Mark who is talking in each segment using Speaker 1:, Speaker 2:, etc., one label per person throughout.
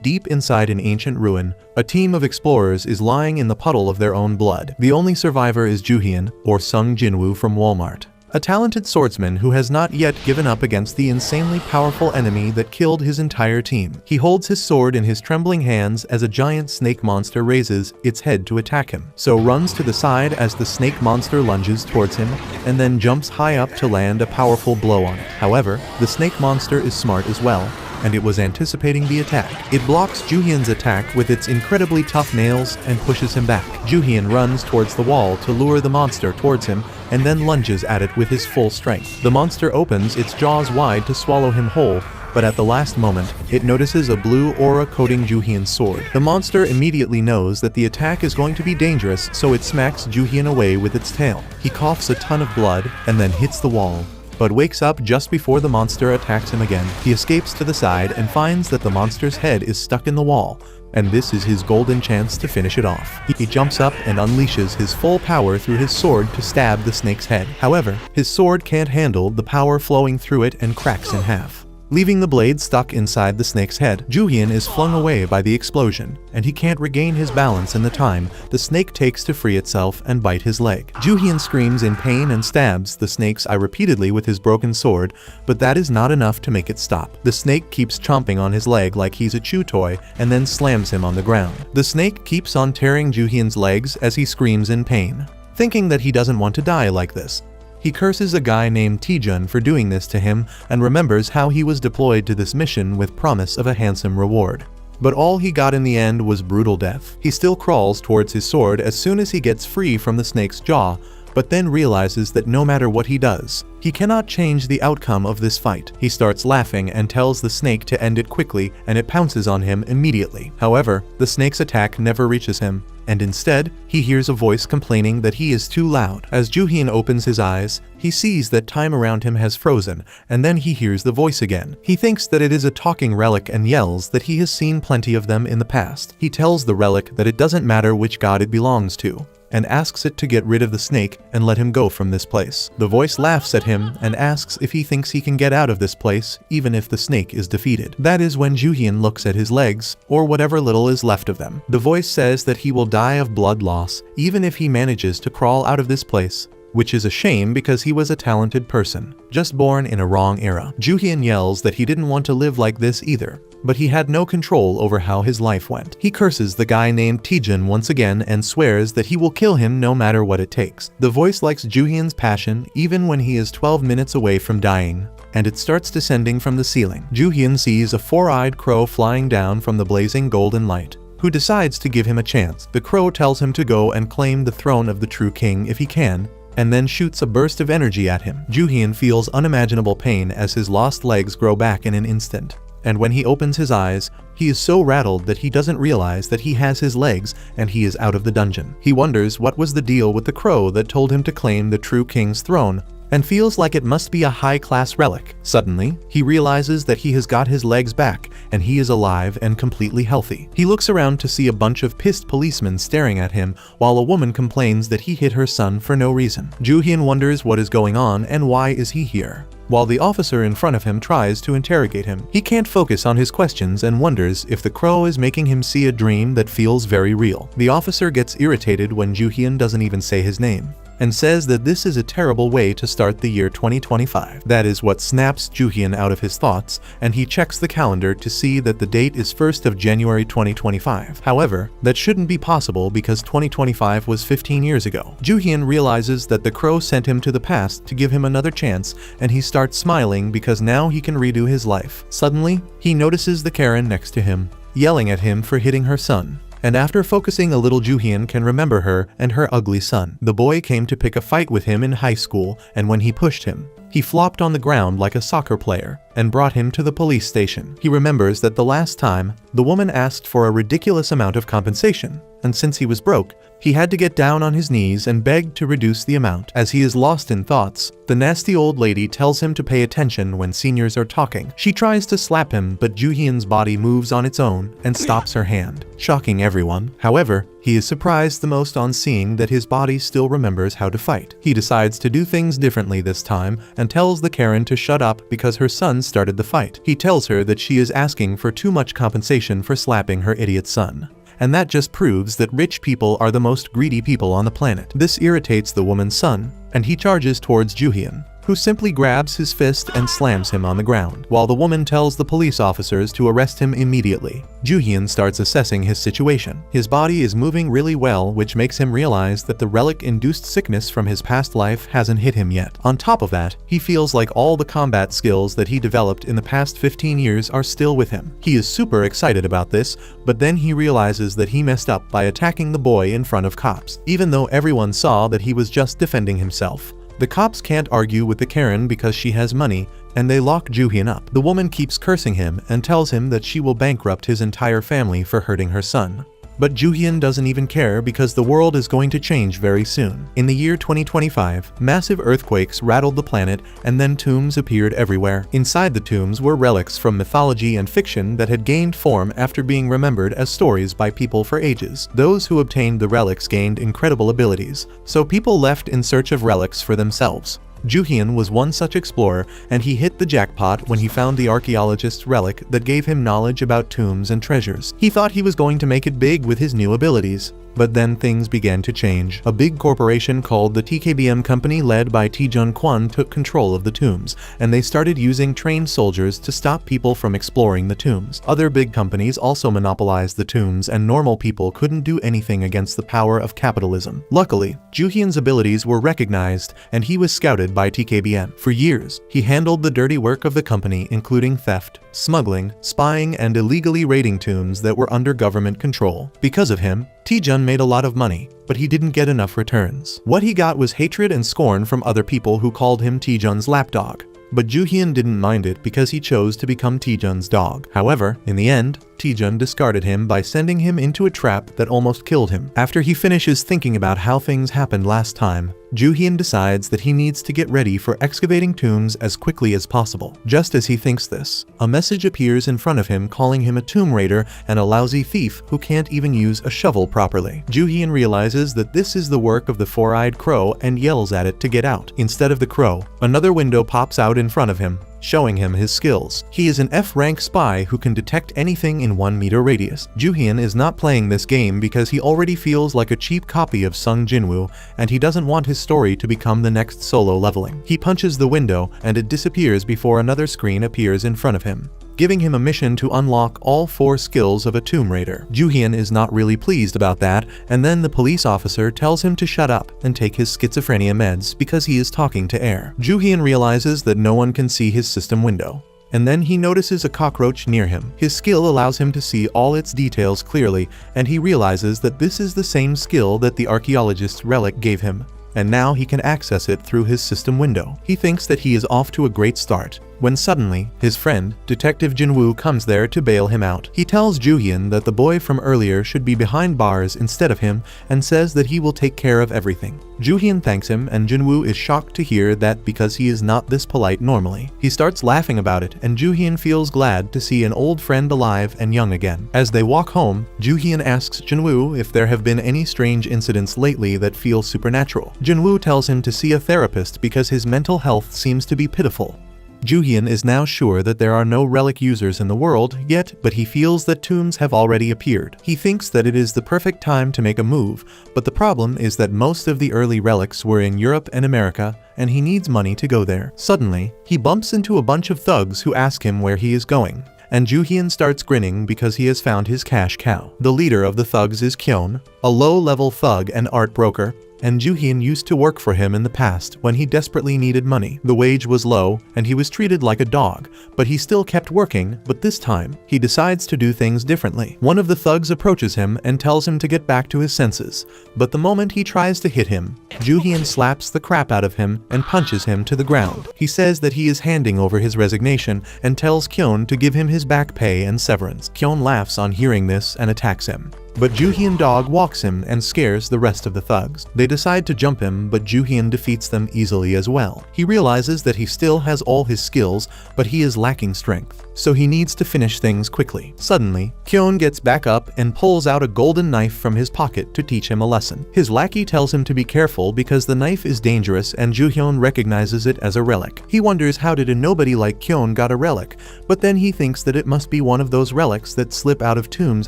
Speaker 1: Deep inside an ancient ruin, a team of explorers is lying in the puddle of their own blood. The only survivor is Juhyun, or Sung Jinwoo from Walmart, a talented swordsman who has not yet given up against the insanely powerful enemy that killed his entire team. He holds his sword in his trembling hands as a giant snake monster raises its head to attack him, so runs to the side as the snake monster lunges towards him, and then jumps high up to land a powerful blow on it. However, the snake monster is smart as well, and it was anticipating the attack. It blocks Juhyun's attack with its incredibly tough nails and pushes him back. Juhyun runs towards the wall to lure the monster towards him and then lunges at it with his full strength. The monster opens its jaws wide to swallow him whole, but at the last moment, it notices a blue aura coating Juhyun's sword. The monster immediately knows that the attack is going to be dangerous, so it smacks Juhyun away with its tail. He coughs a ton of blood and then hits the wall, but wakes up just before the monster attacks him again. He escapes to the side and finds that the monster's head is stuck in the wall, and this is his golden chance to finish it off. He jumps up and unleashes his full power through his sword to stab the snake's head. However, his sword can't handle the power flowing through it and cracks in half, leaving the blade stuck inside the snake's head. Juhyun is flung away by the explosion, and he can't regain his balance in the time the snake takes to free itself and bite his leg. Juhyun screams in pain and stabs the snake's eye repeatedly with his broken sword, but that is not enough to make it stop. The snake keeps chomping on his leg like he's a chew toy and then slams him on the ground. The snake keeps on tearing Juhyun's legs as he screams in pain. Thinking that he doesn't want to die like this, he curses a guy named Taejun for doing this to him and remembers how he was deployed to this mission with promise of a handsome reward. But all he got in the end was brutal death. He still crawls towards his sword as soon as he gets free from the snake's jaw, but then realizes that no matter what he does, he cannot change the outcome of this fight. He starts laughing and tells the snake to end it quickly, and it pounces on him immediately. However, the snake's attack never reaches him, and instead, he hears a voice complaining that he is too loud. As Juhyun opens his eyes, he sees that time around him has frozen, and then he hears the voice again. He thinks that it is a talking relic and yells that he has seen plenty of them in the past. He tells the relic that it doesn't matter which god it belongs to, and asks it to get rid of the snake and let him go from this place. The voice laughs at him and asks if he thinks he can get out of this place even if the snake is defeated. That is when Juhyun looks at his legs, or whatever little is left of them. The voice says that he will die of blood loss even if he manages to crawl out of this place, which is a shame because he was a talented person, just born in a wrong era. Juhyun yells that he didn't want to live like this either, but he had no control over how his life went. He curses the guy named Taejun once again and swears that he will kill him no matter what it takes. The voice likes Juhyun's passion even when he is 12 minutes away from dying, and it starts descending from the ceiling. Juhyun sees a four-eyed crow flying down from the blazing golden light, who decides to give him a chance. The crow tells him to go and claim the throne of the true king if he can, and then shoots a burst of energy at him. Juhyun feels unimaginable pain as his lost legs grow back in an instant, and when he opens his eyes, he is so rattled that he doesn't realize that he has his legs and he is out of the dungeon. He wonders what was the deal with the crow that told him to claim the true king's throne, and feels like it must be a high-class relic. Suddenly, he realizes that he has got his legs back and he is alive and completely healthy. He looks around to see a bunch of pissed policemen staring at him while a woman complains that he hit her son for no reason. Juhyun wonders what is going on and why is he here, while the officer in front of him tries to interrogate him. He can't focus on his questions and wonders if the crow is making him see a dream that feels very real. The officer gets irritated when Juhyun doesn't even say his name, and says that this is a terrible way to start the year 2025. That is what snaps Juhyun out of his thoughts, and he checks the calendar to see that the date is 1st of January 2025. However, that shouldn't be possible because 2025 was 15 years ago. Juhyun realizes that the crow sent him to the past to give him another chance, and he starts smiling because now he can redo his life. Suddenly, he notices the Karen next to him, yelling at him for hitting her son. And after focusing a little, Juhyun can remember her and her ugly son. The boy came to pick a fight with him in high school, and when he pushed him, he flopped on the ground like a soccer player and brought him to the police station. He remembers that the last time, the woman asked for a ridiculous amount of compensation, and since he was broke, he had to get down on his knees and beg to reduce the amount. As he is lost in thoughts, the nasty old lady tells him to pay attention when seniors are talking. She tries to slap him, but Juhyun's body moves on its own and stops her hand, shocking everyone. However, he is surprised the most on seeing that his body still remembers how to fight. He decides to do things differently this time and tells the Karen to shut up because her son started the fight. He tells her that she is asking for too much compensation for slapping her idiot son. And that just proves that rich people are the most greedy people on the planet. This irritates the woman's son, and he charges towards Juhyun, who simply grabs his fist and slams him on the ground, while the woman tells the police officers to arrest him immediately. Juhyun starts assessing his situation. His body is moving really well, which makes him realize that the relic-induced sickness from his past life hasn't hit him yet. On top of that, he feels like all the combat skills that he developed in the past 15 years are still with him. He is super excited about this, but then he realizes that he messed up by attacking the boy in front of cops, even though everyone saw that he was just defending himself. The cops can't argue with the Karen because she has money, and they lock Juhyun up. The woman keeps cursing him and tells him that she will bankrupt his entire family for hurting her son. But Juhyun doesn't even care because the world is going to change very soon. In the year 2025, massive earthquakes rattled the planet and then tombs appeared everywhere. Inside the tombs were relics from mythology and fiction that had gained form after being remembered as stories by people for ages. Those who obtained the relics gained incredible abilities, so people left in search of relics for themselves. Juhyun was one such explorer, and he hit the jackpot when he found the archaeologist's relic that gave him knowledge about tombs and treasures. He thought he was going to make it big with his new abilities. But then things began to change. A big corporation called the TKBM company led by Taejun Kwon took control of the tombs, and they started using trained soldiers to stop people from exploring the tombs. Other big companies also monopolized the tombs, and normal people couldn't do anything against the power of capitalism. Luckily, Juhyun's abilities were recognized, and he was scouted by TKBM. For years, he handled the dirty work of the company, including theft, smuggling, spying, and illegally raiding tombs that were under government control. Because of him, Taejun made a lot of money, but he didn't get enough returns. What he got was hatred and scorn from other people who called him Taejun's lapdog. But Juhyun didn't mind it because he chose to become Taejun's dog. However, in the end, Taejun discarded him by sending him into a trap that almost killed him. After he finishes thinking about how things happened last time, Juhyun decides that he needs to get ready for excavating tombs as quickly as possible. Just as he thinks this, a message appears in front of him calling him a tomb raider and a lousy thief who can't even use a shovel properly. Juhyun realizes that this is the work of the four-eyed crow and yells at it to get out. Instead of the crow, another window pops out in front of him, showing him his skills. He is an F-rank spy who can detect anything in 1 meter radius. Juhyun is not playing this game because he already feels like a cheap copy of Sung Jinwoo, and he doesn't want his story to become the next solo leveling. He punches the window, and it disappears before another screen appears in front of him, giving him a mission to unlock all 4 skills of a tomb raider. Juhyun is not really pleased about that, and then the police officer tells him to shut up and take his schizophrenia meds because he is talking to air. Juhyun realizes that no one can see his system window, and then he notices a cockroach near him. His skill allows him to see all its details clearly, and he realizes that this is the same skill that the archaeologist's relic gave him, and now he can access it through his system window. He thinks that he is off to a great start, when suddenly, his friend, Detective Jinwoo, comes there to bail him out. He tells Juhyun that the boy from earlier should be behind bars instead of him, and says that he will take care of everything. Juhyun thanks him, and Jinwoo is shocked to hear that because he is not this polite normally. He starts laughing about it, and Juhyun feels glad to see an old friend alive and young again. As they walk home, Juhyun asks Jinwoo if there have been any strange incidents lately that feel supernatural. Jinwoo tells him to see a therapist because his mental health seems to be pitiful. Juhyun is now sure that there are no relic users in the world yet, but he feels that tombs have already appeared. He thinks that it is the perfect time to make a move, but the problem is that most of the early relics were in Europe and America, and he needs money to go there. Suddenly, he bumps into a bunch of thugs who ask him where he is going, and Juhyun starts grinning because he has found his cash cow. The leader of the thugs is Kyon, a low-level thug and art broker, and Juhyun used to work for him in the past when he desperately needed money. The wage was low, and he was treated like a dog, but he still kept working, but this time, he decides to do things differently. One of the thugs approaches him and tells him to get back to his senses, but the moment he tries to hit him, Juhyun slaps the crap out of him and punches him to the ground. He says that he is handing over his resignation and tells Kyon to give him his back pay and severance. Kyon laughs on hearing this and attacks him, but Juhyun dog walks him and scares the rest of the thugs. They decide to jump him, but Juhyun defeats them easily as well. He realizes that he still has all his skills, but he is lacking strength. so he needs to finish things quickly. Suddenly, Kyon gets back up and pulls out a golden knife from his pocket to teach him a lesson. His lackey tells him to be careful because the knife is dangerous and Juhyun recognizes it as a relic. He wonders how did a nobody like Kyon got a relic, but then he thinks that it must be one of those relics that slip out of tombs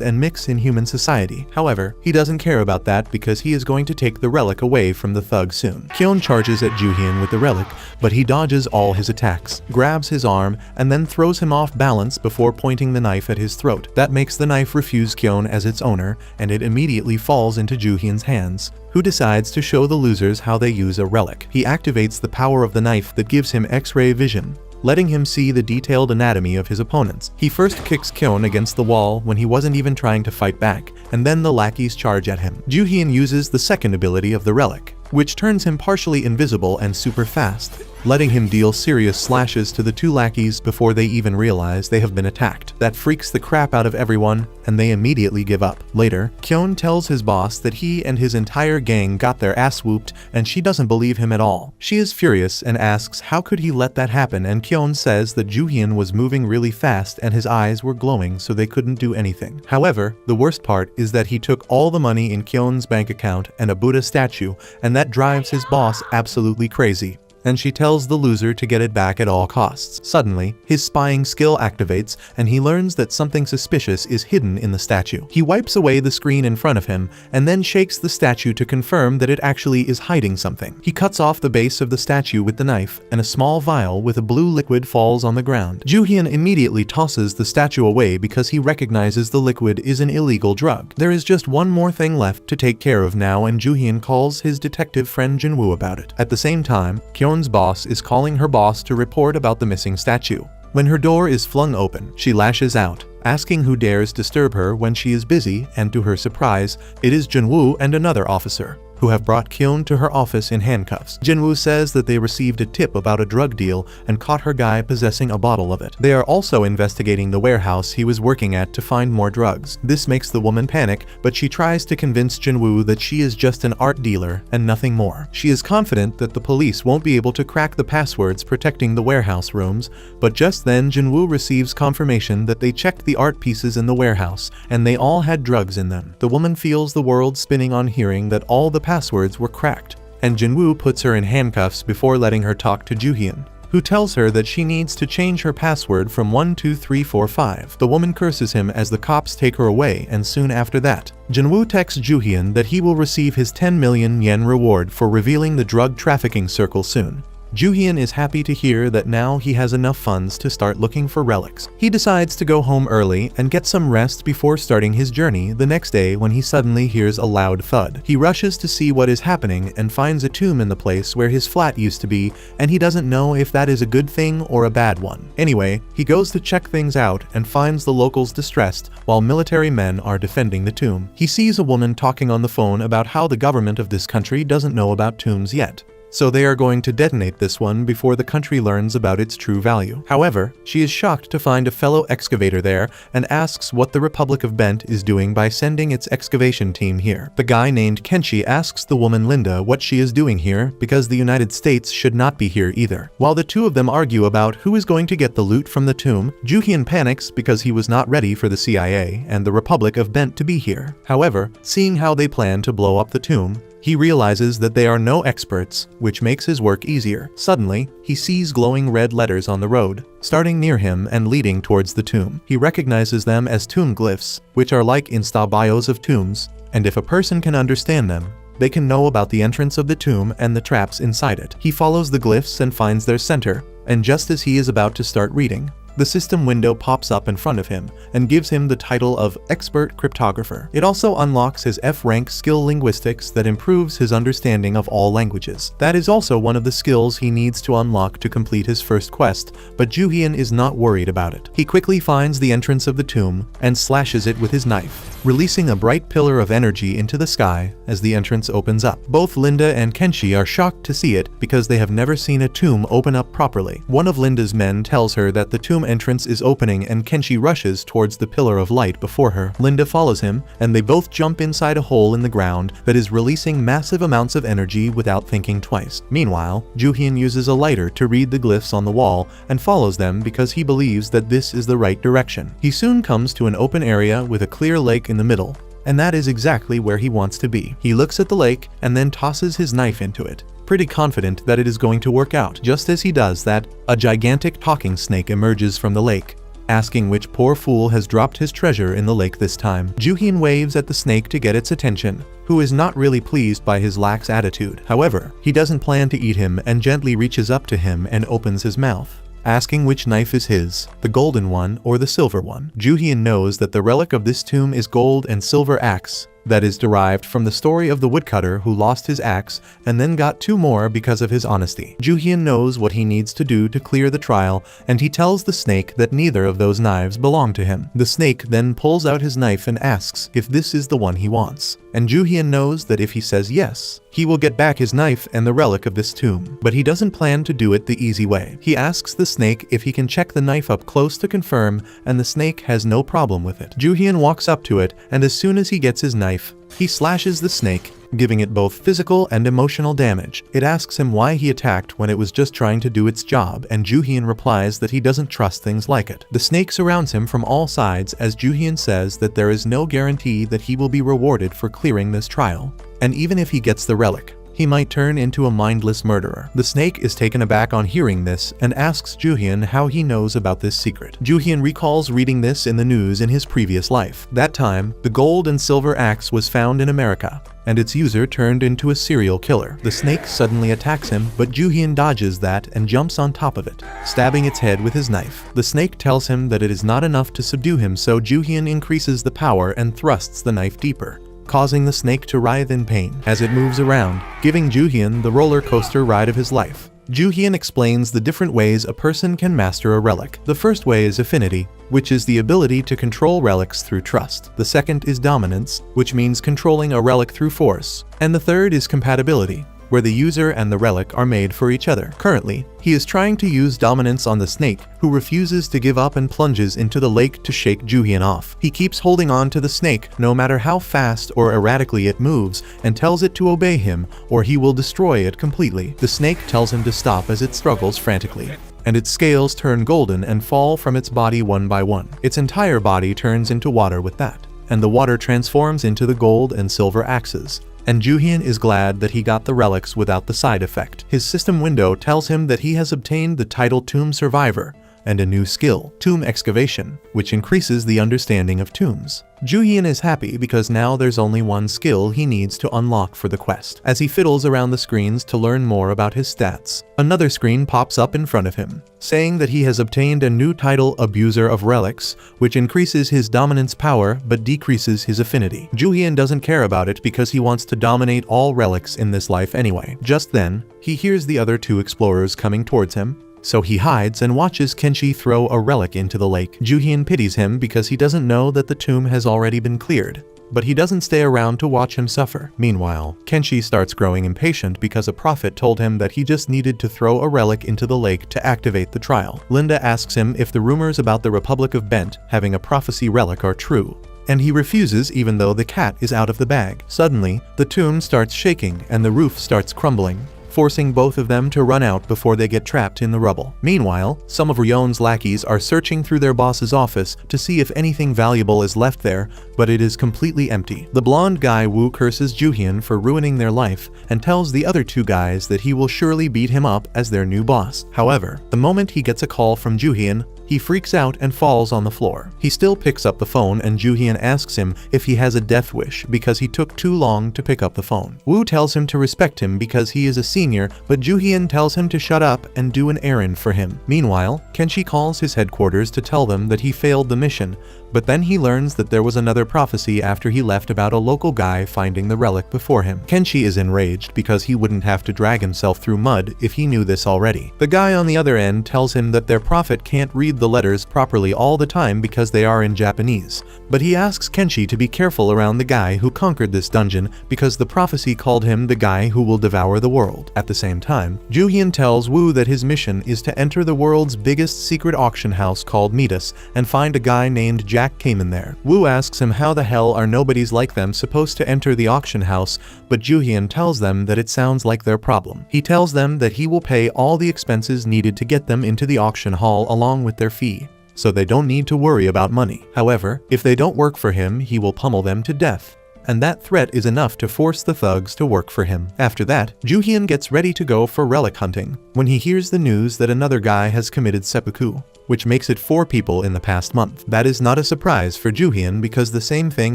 Speaker 1: and mix in human society. However, he doesn't care about that because he is going to take the relic away from the thug soon. Kyon charges at Juhyun with the relic, but he dodges all his attacks, grabs his arm, and then throws him off balance before pointing the knife at his throat. That makes the knife refuse Kyon as its owner, and it immediately falls into Juhyun's hands, who decides to show the losers how they use a relic. He activates the power of the knife that gives him X-ray vision, letting him see the detailed anatomy of his opponents. He first kicks Kyon against the wall when he wasn't even trying to fight back, and then the lackeys charge at him. Juhyun uses the second ability of the relic, which turns him partially invisible and super fast, letting him deal serious slashes to the two lackeys before they even realize they have been attacked. That freaks the crap out of everyone, and they immediately give up. Later, Kyon tells his boss that he and his entire gang got their ass whooped, and she doesn't believe him at all. She is furious and asks how could he let that happen, and Kyon says that Juhyun was moving really fast and his eyes were glowing so they couldn't do anything. However, the worst part is that he took all the money in Kyon's bank account and a Buddha statue, and that drives his boss absolutely crazy, and she tells the loser to get it back at all costs. Suddenly, his spying skill activates and he learns that something suspicious is hidden in the statue. He wipes away the screen in front of him and then shakes the statue to confirm that it actually is hiding something. He cuts off the base of the statue with the knife and a small vial with a blue liquid falls on the ground. Juhyun immediately tosses the statue away because he recognizes the liquid is an illegal drug. There is just one more thing left to take care of now, and Juhyun calls his detective friend Jinwoo about it. At the same time, Kyon's boss is calling her boss to report about the missing statue. When her door is flung open, she lashes out, asking who dares disturb her when she is busy, and to her surprise, it is Jinwoo and another officer, who have brought Kyon to her office in handcuffs. Jinwoo says that they received a tip about a drug deal and caught her guy possessing a bottle of it. They are also investigating the warehouse he was working at to find more drugs. This makes the woman panic, but she tries to convince Jinwoo that she is just an art dealer and nothing more. She is confident that the police won't be able to crack the passwords protecting the warehouse rooms, but just then Jinwoo receives confirmation that they checked the art pieces in the warehouse and they all had drugs in them. The woman feels the world spinning on hearing that all the passwords were cracked, and Jinwoo puts her in handcuffs before letting her talk to Juhyun, who tells her that she needs to change her password from 12345. The woman curses him as the cops take her away, and soon after that, Jinwoo texts Juhyun that he will receive his 10 million yen reward for revealing the drug trafficking circle soon. Juhyun is happy to hear that now he has enough funds to start looking for relics. He decides to go home early and get some rest before starting his journey the next day when he suddenly hears a loud thud. He rushes to see what is happening and finds a tomb in the place where his flat used to be, and he doesn't know if that is a good thing or a bad one. Anyway, he goes to check things out and finds the locals distressed while military men are defending the tomb. He sees a woman talking on the phone about how the government of this country doesn't know about tombs yet, so they are going to detonate this one before the country learns about its true value. However, she is shocked to find a fellow excavator there and asks what the Republic of Bent is doing by sending its excavation team here. The guy named Kenshi asks the woman Linda what she is doing here because the United States should not be here either. While the two of them argue about who is going to get the loot from the tomb, Juhyun panics because he was not ready for the CIA and the Republic of Bent to be here. However, seeing how they plan to blow up the tomb, he realizes that they are no experts, which makes his work easier. Suddenly, he sees glowing red letters on the road, starting near him and leading towards the tomb. He recognizes them as tomb glyphs, which are like Insta bios of tombs, and if a person can understand them, they can know about the entrance of the tomb and the traps inside it. He follows the glyphs and finds their center, and just as he is about to start reading, the system window pops up in front of him and gives him the title of Expert Cryptographer. It also unlocks his F-rank skill linguistics that improves his understanding of all languages. That is also one of the skills he needs to unlock to complete his first quest, but Juhyun is not worried about it. He quickly finds the entrance of the tomb and slashes it with his knife, releasing a bright pillar of energy into the sky as the entrance opens up. Both Linda and Kenshi are shocked to see it because they have never seen a tomb open up properly. One of Linda's men tells her that the tomb entrance is opening and Kenshi rushes towards the pillar of light before her. Linda follows him and they both jump inside a hole in the ground that is releasing massive amounts of energy without thinking twice. Meanwhile, Juhyun uses a lighter to read the glyphs on the wall and follows them because he believes that this is the right direction. He soon comes to an open area with a clear lake in the middle, and that is exactly where he wants to be. He looks at the lake and then tosses his knife into it, pretty confident that it is going to work out. Just as he does that, a gigantic talking snake emerges from the lake, asking which poor fool has dropped his treasure in the lake this time. Juhyun waves at the snake to get its attention, who is not really pleased by his lax attitude. However, he doesn't plan to eat him and gently reaches up to him and opens his mouth, asking which knife is his, the golden one or the silver one. Juhyun knows that the relic of this tomb is gold and silver axe, that is derived from the story of the woodcutter who lost his axe and then got 2 more because of his honesty. Juhyun knows what he needs to do to clear the trial, and he tells the snake that neither of those knives belong to him. The snake then pulls out his knife and asks if this is the one he wants, and Juhyun knows that if he says yes, he will get back his knife and the relic of this tomb. But he doesn't plan to do it the easy way. He asks the snake if he can check the knife up close to confirm, and the snake has no problem with it. Juhyun walks up to it, and as soon as he gets his knife, he slashes the snake, giving it both physical and emotional damage. It asks him why he attacked when it was just trying to do its job, and Juhyun replies that he doesn't trust things like it. The snake surrounds him from all sides as Juhyun says that there is no guarantee that he will be rewarded for clearing this trial, and even if he gets the relic, he might turn into a mindless murderer. The snake is taken aback on hearing this and asks Juhyun how he knows about this secret. Juhyun recalls reading this in the news in his previous life. That time, the gold and silver axe was found in America, and its user turned into a serial killer. The snake suddenly attacks him, but Juhyun dodges that and jumps on top of it, stabbing its head with his knife. The snake tells him that it is not enough to subdue him, so Juhyun increases the power and thrusts the knife deeper, causing the snake to writhe in pain as it moves around, giving Juhyun the roller coaster ride of his life. Juhyun explains the different ways a person can master a relic. The first way is affinity, which is the ability to control relics through trust. The second is dominance, which means controlling a relic through force. And the third is compatibility, where the user and the relic are made for each other. Currently, he is trying to use dominance on the snake, who refuses to give up and plunges into the lake to shake Juhyun off. He keeps holding on to the snake no matter how fast or erratically it moves, and tells it to obey him or he will destroy it completely. The snake tells him to stop as it struggles frantically, and its scales turn golden and fall from its body one by one. Its entire body turns into water with that, and the water transforms into the gold and silver axes. And Juhyun is glad that he got the relics without the side effect. His system window tells him that he has obtained the title Tomb Survivor and a new skill, Tomb Excavation, which increases the understanding of tombs. Juhyun is happy because now there's only one skill he needs to unlock for the quest. As he fiddles around the screens to learn more about his stats, another screen pops up in front of him, saying that he has obtained a new title, Abuser of Relics, which increases his dominance power but decreases his affinity. Juhyun doesn't care about it because he wants to dominate all relics in this life anyway. Just then, he hears the other 2 explorers coming towards him, so he hides and watches Kenshi throw a relic into the lake. Juhyun pities him because he doesn't know that the tomb has already been cleared, but he doesn't stay around to watch him suffer. Meanwhile, Kenshi starts growing impatient because a prophet told him that he just needed to throw a relic into the lake to activate the trial. Linda asks him if the rumors about the Republic of Bent having a prophecy relic are true, and he refuses even though the cat is out of the bag. Suddenly, the tomb starts shaking and the roof starts crumbling, forcing both of them to run out before they get trapped in the rubble. Meanwhile, some of Ryon's lackeys are searching through their boss's office to see if anything valuable is left there, but it is completely empty. The blonde guy Wu curses Juhyun for ruining their life and tells the other 2 guys that he will surely beat him up as their new boss. However, the moment he gets a call from Juhyun, he freaks out and falls on the floor. He still picks up the phone and Juhyun asks him if he has a death wish because he took too long to pick up the phone. Wu tells him to respect him because he is a senior, but Juhyun tells him to shut up and do an errand for him. Meanwhile, Kenshi calls his headquarters to tell them that he failed the mission, But then he learns that there was another prophecy after he left about a local guy finding the relic before him. Kenshi is enraged because he wouldn't have to drag himself through mud if he knew this already. The guy on the other end tells him that their prophet can't read the letters properly all the time because they are in Japanese. But he asks Kenshi to be careful around the guy who conquered this dungeon because the prophecy called him the guy who will devour the world. At the same time, Juhyun tells Woo that his mission is to enter the world's biggest secret auction house called Midas and find a guy named Jack Kamen there. Woo asks him how the hell are nobodies like them supposed to enter the auction house, but Juhyun tells them that it sounds like their problem. He tells them that he will pay all the expenses needed to get them into the auction hall along with their fee, so they don't need to worry about money. However, if they don't work for him, he will pummel them to death. And that threat is enough to force the thugs to work for him. After that, Juhyun gets ready to go for relic hunting when he hears the news that another guy has committed seppuku, which makes it 4 people in the past month. That is not a surprise for Juhyun because the same thing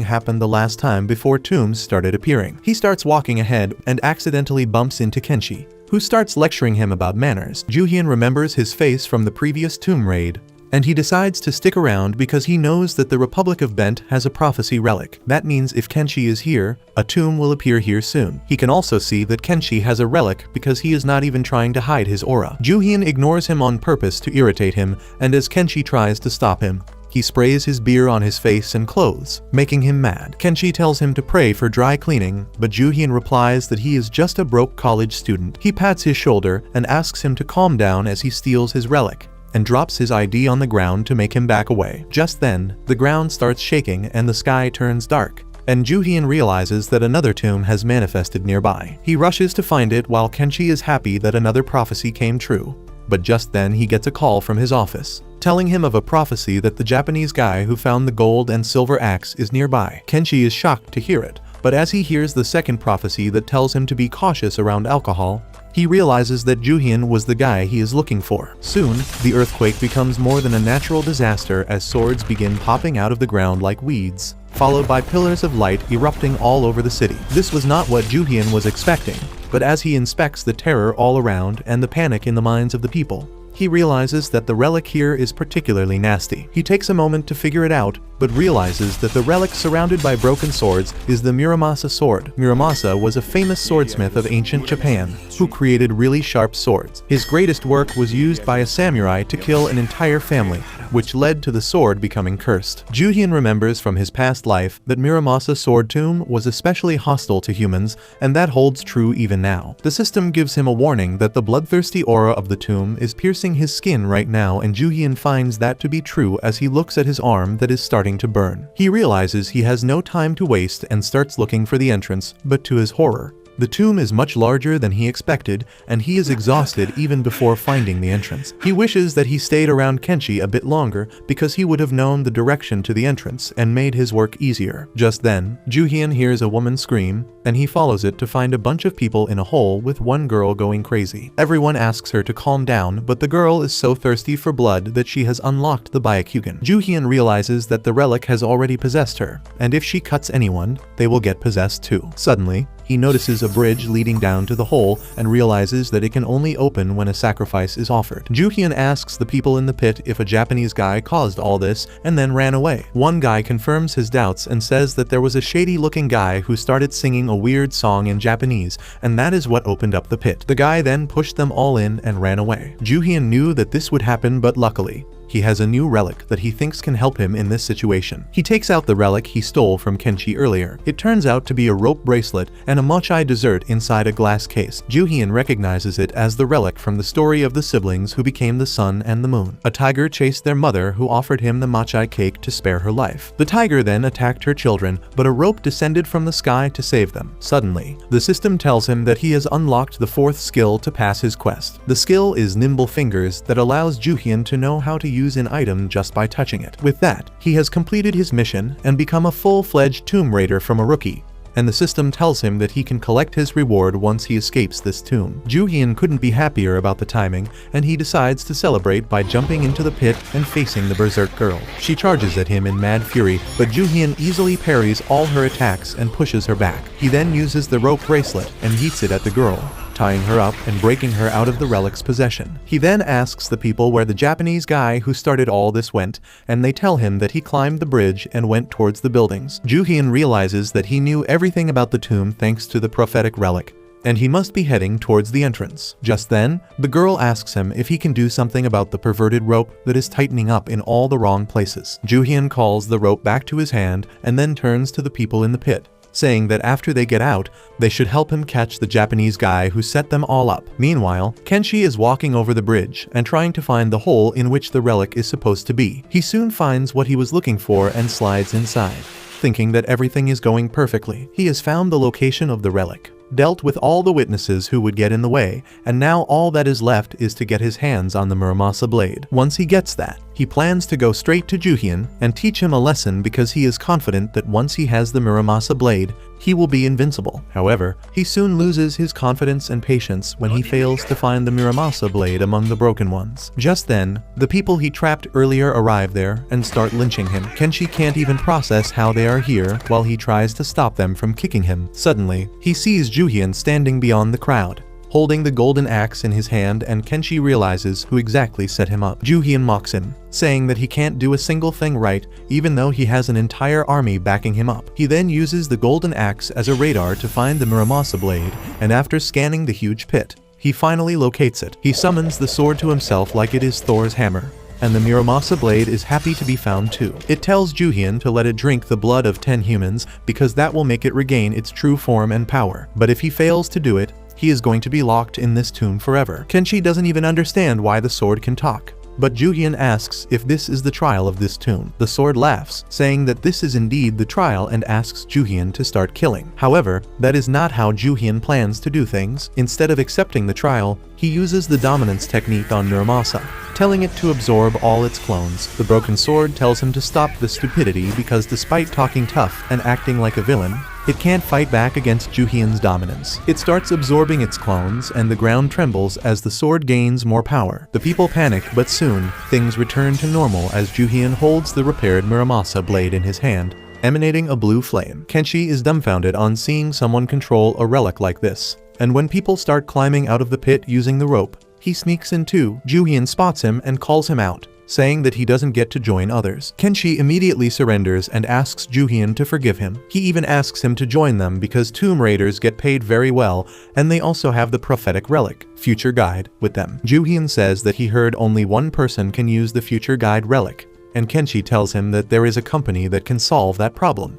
Speaker 1: happened the last time before tombs started appearing. He starts walking ahead and accidentally bumps into Kenshi, who starts lecturing him about manners. Juhyun remembers his face from the previous tomb raid, and he decides to stick around because he knows that the Republic of Bent has a prophecy relic. That means if Kenshi is here, a tomb will appear here soon. He can also see that Kenshi has a relic because he is not even trying to hide his aura. Juhyun ignores him on purpose to irritate him, and as Kenshi tries to stop him, he sprays his beer on his face and clothes, making him mad. Kenshi tells him to pray for dry cleaning, but Juhyun replies that he is just a broke college student. He pats his shoulder and asks him to calm down as he steals his relic, and drops his ID on the ground to make him back away. Just then, the ground starts shaking and the sky turns dark, and Juhyun realizes that another tomb has manifested nearby. He rushes to find it while Kenshi is happy that another prophecy came true. But just then he gets a call from his office, telling him of a prophecy that the Japanese guy who found the gold and silver axe is nearby. Kenshi is shocked to hear it, but as he hears the second prophecy that tells him to be cautious around alcohol, he realizes that Juhyun was the guy he is looking for. Soon, the earthquake becomes more than a natural disaster as swords begin popping out of the ground like weeds, followed by pillars of light erupting all over the city. This was not what Juhyun was expecting, but as he inspects the terror all around and the panic in the minds of the people, he realizes that the relic here is particularly nasty. He takes a moment to figure it out, but realizes that the relic surrounded by broken swords is the Muramasa sword. Muramasa was a famous swordsmith of ancient Japan who created really sharp swords. His greatest work was used by a samurai to kill an entire family, which led to the sword becoming cursed. Juhyun remembers from his past life that Muramasa sword tomb was especially hostile to humans, and that holds true even now. The system gives him a warning that the bloodthirsty aura of the tomb is piercing his skin right now, and Juhyun finds that to be true as he looks at his arm that is starting to burn. He realizes he has no time to waste and starts looking for the entrance, but to his horror, the tomb is much larger than he expected, and he is exhausted even before finding the entrance. He wishes that he stayed around Kenshi a bit longer because he would have known the direction to the entrance and made his work easier. Just then, Juhyun hears a woman scream, and he follows it to find a bunch of people in a hole with one girl going crazy. Everyone asks her to calm down, but the girl is so thirsty for blood that she has unlocked the Byakugan. Juhyun realizes that the relic has already possessed her, and if she cuts anyone, they will get possessed too. Suddenly, he notices a bridge leading down to the hole and realizes that it can only open when a sacrifice is offered. Juhyun asks the people in the pit if a Japanese guy caused all this and then ran away. One guy confirms his doubts and says that there was a shady-looking guy who started singing a weird song in Japanese, and that is what opened up the pit. The guy then pushed them all in and ran away. Juhyun knew that this would happen, but luckily, he has a new relic that he thinks can help him in this situation. He takes out the relic he stole from Kenshi earlier. It turns out to be a rope bracelet and a mochi dessert inside a glass case. Juhyun recognizes it as the relic from the story of the siblings who became the sun and the moon. A tiger chased their mother, who offered him the mochi cake to spare her life. The tiger then attacked her children, but a rope descended from the sky to save them. Suddenly, the system tells him that he has unlocked the 4th skill to pass his quest. The skill is Nimble Fingers that allows Juhyun to know how to use an item just by touching it. With that, he has completed his mission and become a full-fledged tomb raider from a rookie, and the system tells him that he can collect his reward once he escapes this tomb. Juhyun couldn't be happier about the timing, and he decides to celebrate by jumping into the pit and facing the berserk girl. She charges at him in mad fury, but Juhyun easily parries all her attacks and pushes her back. He then uses the rope bracelet and yeets it at the girl, tying her up and breaking her out of the relic's possession. He then asks the people where the Japanese guy who started all this went, and they tell him that he climbed the bridge and went towards the buildings. Ju-hyun realizes that he knew everything about the tomb thanks to the prophetic relic, and he must be heading towards the entrance. Just then, the girl asks him if he can do something about the perverted rope that is tightening up in all the wrong places. Ju-hyun calls the rope back to his hand and then turns to the people in the pit, saying that after they get out, they should help him catch the Japanese guy who set them all up. Meanwhile, Kenshi is walking over the bridge and trying to find the hole in which the relic is supposed to be. He soon finds what he was looking for and slides inside, thinking that everything is going perfectly. He has found the location of the relic, dealt with all the witnesses who would get in the way, and now all that is left is to get his hands on the Muramasa blade. Once he gets that, he plans to go straight to Ju-hyun and teach him a lesson because he is confident that once he has the Muramasa blade, he will be invincible. However, he soon loses his confidence and patience when he fails to find the Muramasa blade among the broken ones. Just then, the people he trapped earlier arrive there and start lynching him. Kenshi can't even process how they are here while he tries to stop them from kicking him. Suddenly, he sees Ju-hyun standing beyond the crowd, holding the golden axe in his hand, and Kenshi realizes who exactly set him up. Ju-hyun mocks him, saying that he can't do a single thing right even though he has an entire army backing him up. He then uses the golden axe as a radar to find the Muramasa blade, and after scanning the huge pit, he finally locates it. He summons the sword to himself like it is Thor's hammer, and the Muramasa blade is happy to be found too. It tells Ju-hyun to let it drink the blood of 10 humans because that will make it regain its true form and power. But if he fails to do it, he is going to be locked in this tomb forever. Kenshi doesn't even understand why the sword can talk, but Ju-hyun asks if this is the trial of this tomb. The sword laughs, saying that this is indeed the trial, and asks Ju-hyun to start killing. However, that is not how Ju-hyun plans to do things. Instead of accepting the trial, he uses the dominance technique on Muramasa, telling it to absorb all its clones. The broken sword tells him to stop the stupidity because despite talking tough and acting like a villain, it can't fight back against Ju-hyun's dominance. It starts absorbing its clones, and the ground trembles as the sword gains more power. The people panic, but soon, things return to normal as Ju-hyun holds the repaired Muramasa blade in his hand, emanating a blue flame. Kenshi is dumbfounded on seeing someone control a relic like this, and when people start climbing out of the pit using the rope, he sneaks in too. Ju-hyun spots him and calls him out, saying that he doesn't get to join others. Kenshi immediately surrenders and asks Ju-hyun to forgive him. He even asks him to join them because tomb raiders get paid very well, and they also have the prophetic relic, Future Guide, with them. Ju-hyun says that he heard only one person can use the Future Guide relic, and Kenshi tells him that there is a company that can solve that problem.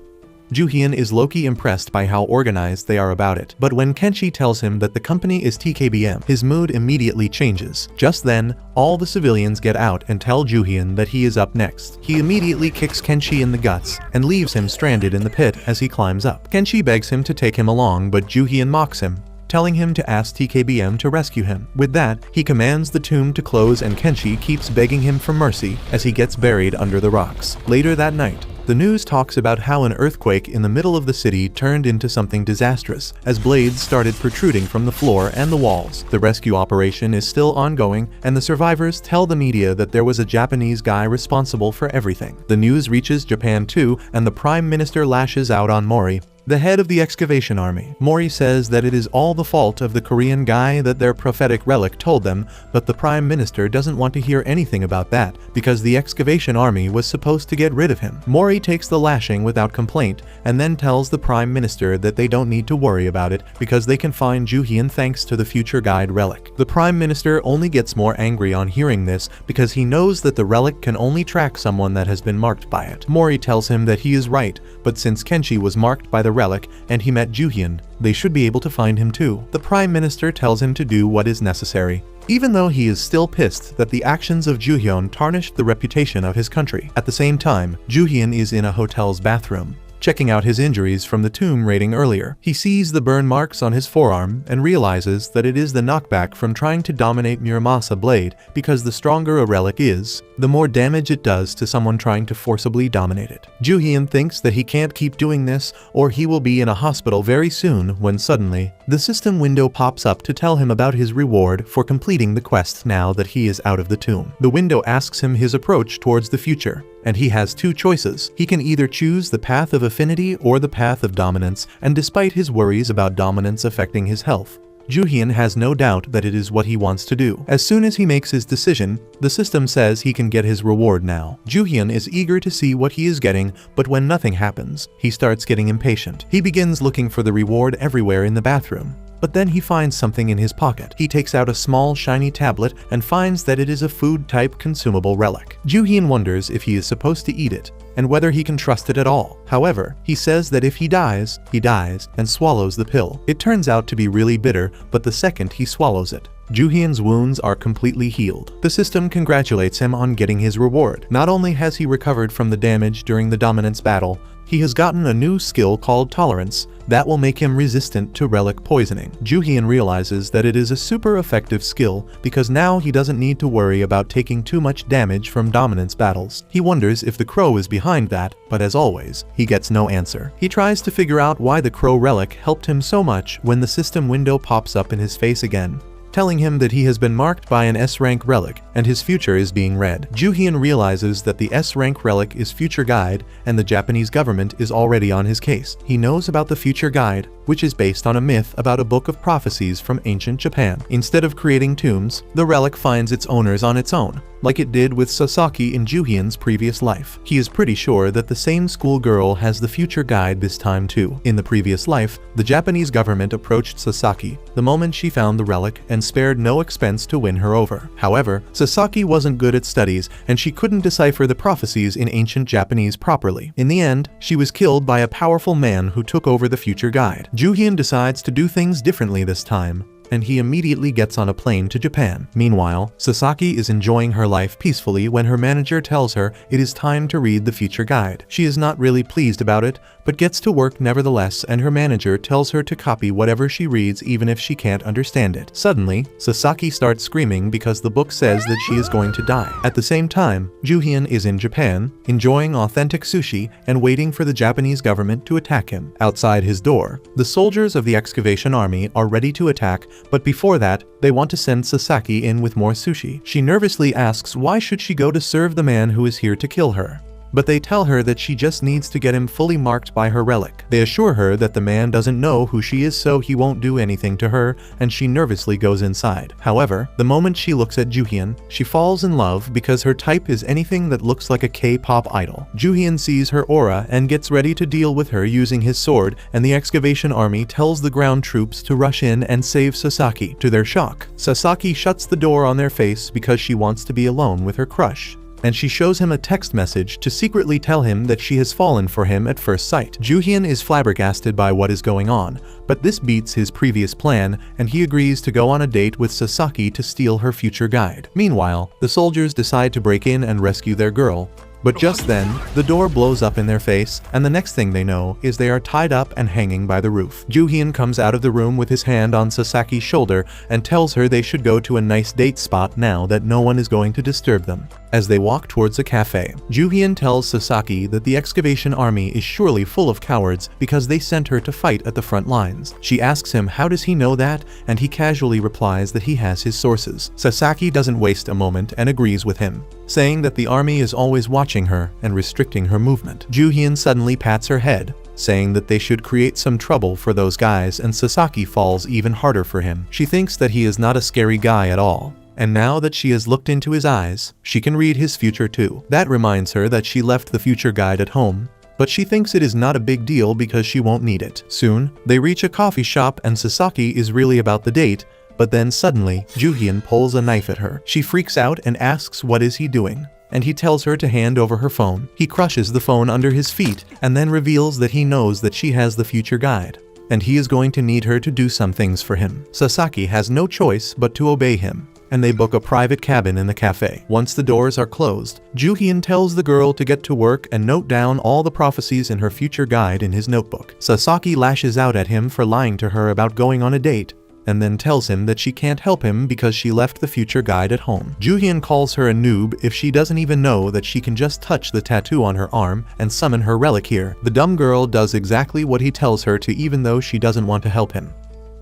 Speaker 1: Ju-hyun is low-key impressed by how organized they are about it, but when Kenshi tells him that the company is TKBM, his mood immediately changes. Just then, all the civilians get out and tell Ju-hyun that he is up next. He immediately kicks Kenshi in the guts and leaves him stranded in the pit as he climbs up. Kenshi begs him to take him along, but Ju-hyun mocks him, telling him to ask TKBM to rescue him. With that, he commands the tomb to close, and Kenshi keeps begging him for mercy as he gets buried under the rocks. Later that night, the news talks about how an earthquake in the middle of the city turned into something disastrous as blades started protruding from the floor and the walls. The rescue operation is still ongoing, and the survivors tell the media that there was a Japanese guy responsible for everything. The news reaches Japan too, and the Prime Minister lashes out on Mori, the head of the excavation army. Mori says that it is all the fault of the Korean guy that their prophetic relic told them, but the Prime Minister doesn't want to hear anything about that because the excavation army was supposed to get rid of him. Mori takes the lashing without complaint and then tells the Prime Minister that they don't need to worry about it because they can find Ju-hyun thanks to the Future Guide relic. The Prime Minister only gets more angry on hearing this because he knows that the relic can only track someone that has been marked by it. Mori tells him that he is right, but since Kenshi was marked by the relic and he met Ju-hyun, they should be able to find him too. The Prime Minister tells him to do what is necessary, even though he is still pissed that the actions of Ju-hyun tarnished the reputation of his country. At the same time, Ju-hyun is in a hotel's bathroom, checking out his injuries from the tomb raiding earlier. He sees the burn marks on his forearm and realizes that it is the knockback from trying to dominate Muramasa blade because the stronger a relic is, the more damage it does to someone trying to forcibly dominate it. Ju-hyun thinks that he can't keep doing this or he will be in a hospital very soon when suddenly, the system window pops up to tell him about his reward for completing the quest now that he is out of the tomb. The window asks him his approach towards the future, and he has two choices. He can either choose the path of affinity or the path of dominance, and despite his worries about dominance affecting his health, Juhyun has no doubt that it is what he wants to do. As soon as he makes his decision, the system says he can get his reward now. Juhyun is eager to see what he is getting, but when nothing happens, he starts getting impatient. He begins looking for the reward everywhere in the bathroom. But then he finds something in his pocket. He takes out a small shiny tablet and finds that it is a food-type consumable relic. Juhyun wonders if he is supposed to eat it, and whether he can trust it at all. However, he says that if he dies, and swallows the pill. It turns out to be really bitter, but the second he swallows it, Juhyun's wounds are completely healed. The system congratulates him on getting his reward. Not only has he recovered from the damage during the dominance battle, he has gotten a new skill called Tolerance that will make him resistant to relic poisoning. Juhyun realizes that it is a super effective skill because now he doesn't need to worry about taking too much damage from dominance battles. He wonders if the crow is behind that, but as always, he gets no answer. He tries to figure out why the crow relic helped him so much when the system window pops up in his face again, telling him that he has been marked by an S-rank relic and his future is being read. Juhyun realizes that the S-rank relic is Future Guide and the Japanese government is already on his case. He knows about the Future Guide, which is based on a myth about a book of prophecies from ancient Japan. Instead of creating tombs, the relic finds its owners on its own, like it did with Sasaki in Juhyun's previous life. He is pretty sure that the same schoolgirl has the Future Guide this time too. In the previous life, the Japanese government approached Sasaki the moment she found the relic and spared no expense to win her over. However, Sasaki wasn't good at studies and she couldn't decipher the prophecies in ancient Japanese properly. In the end, she was killed by a powerful man who took over the Future Guide. Juhyun decides to do things differently this time, and he immediately gets on a plane to Japan. Meanwhile, Sasaki is enjoying her life peacefully when her manager tells her it is time to read the Future Guide. She is not really pleased about it, but gets to work nevertheless, and her manager tells her to copy whatever she reads even if she can't understand it. Suddenly, Sasaki starts screaming because the book says that she is going to die. At the same time, Juhyun is in Japan, enjoying authentic sushi and waiting for the Japanese government to attack him. Outside his door, the soldiers of the excavation army are ready to attack, but before that, they want to send Sasaki in with more sushi. She nervously asks why should she go to serve the man who is here to kill her. But they tell her that she just needs to get him fully marked by her relic. They assure her that the man doesn't know who she is, so he won't do anything to her, and she nervously goes inside. However, the moment she looks at Juhyun, she falls in love because her type is anything that looks like a K-pop idol. Juhyun sees her aura and gets ready to deal with her using his sword, and the excavation army tells the ground troops to rush in and save Sasaki. To their shock, Sasaki shuts the door on their face because she wants to be alone with her crush, and she shows him a text message to secretly tell him that she has fallen for him at first sight. Juhyun is flabbergasted by what is going on, but this beats his previous plan, and he agrees to go on a date with Sasaki to steal her Future Guide. Meanwhile, the soldiers decide to break in and rescue their girl, but just then, the door blows up in their face, and the next thing they know is they are tied up and hanging by the roof. Juhyun comes out of the room with his hand on Sasaki's shoulder and tells her they should go to a nice date spot now that no one is going to disturb them. As they walk towards a cafe, Juhyun tells Sasaki that the excavation army is surely full of cowards because they sent her to fight at the front lines. She asks him how does he know that, and he casually replies that he has his sources. Sasaki doesn't waste a moment and agrees with him, saying that the army is always watching her and restricting her movement. Juhyun suddenly pats her head, saying that they should create some trouble for those guys, and Sasaki falls even harder for him. She thinks that he is not a scary guy at all, and now that she has looked into his eyes, she can read his future too. That reminds her that she left the Future Guide at home, but she thinks it is not a big deal because she won't need it. Soon, they reach a coffee shop and Sasaki is really about the date, but then suddenly, Juhyun pulls a knife at her. She freaks out and asks what is he doing, and he tells her to hand over her phone. He crushes the phone under his feet and then reveals that he knows that she has the Future Guide, and he is going to need her to do some things for him. Sasaki has no choice but to obey him, and they book a private cabin in the cafe. Once the doors are closed, Juhyun tells the girl to get to work and note down all the prophecies in her Future Guide in his notebook. Sasaki lashes out at him for lying to her about going on a date, and then tells him that she can't help him because she left the Future Guide at home. Juhyun calls her a noob if she doesn't even know that she can just touch the tattoo on her arm and summon her relic here. The dumb girl does exactly what he tells her to, even though she doesn't want to help him.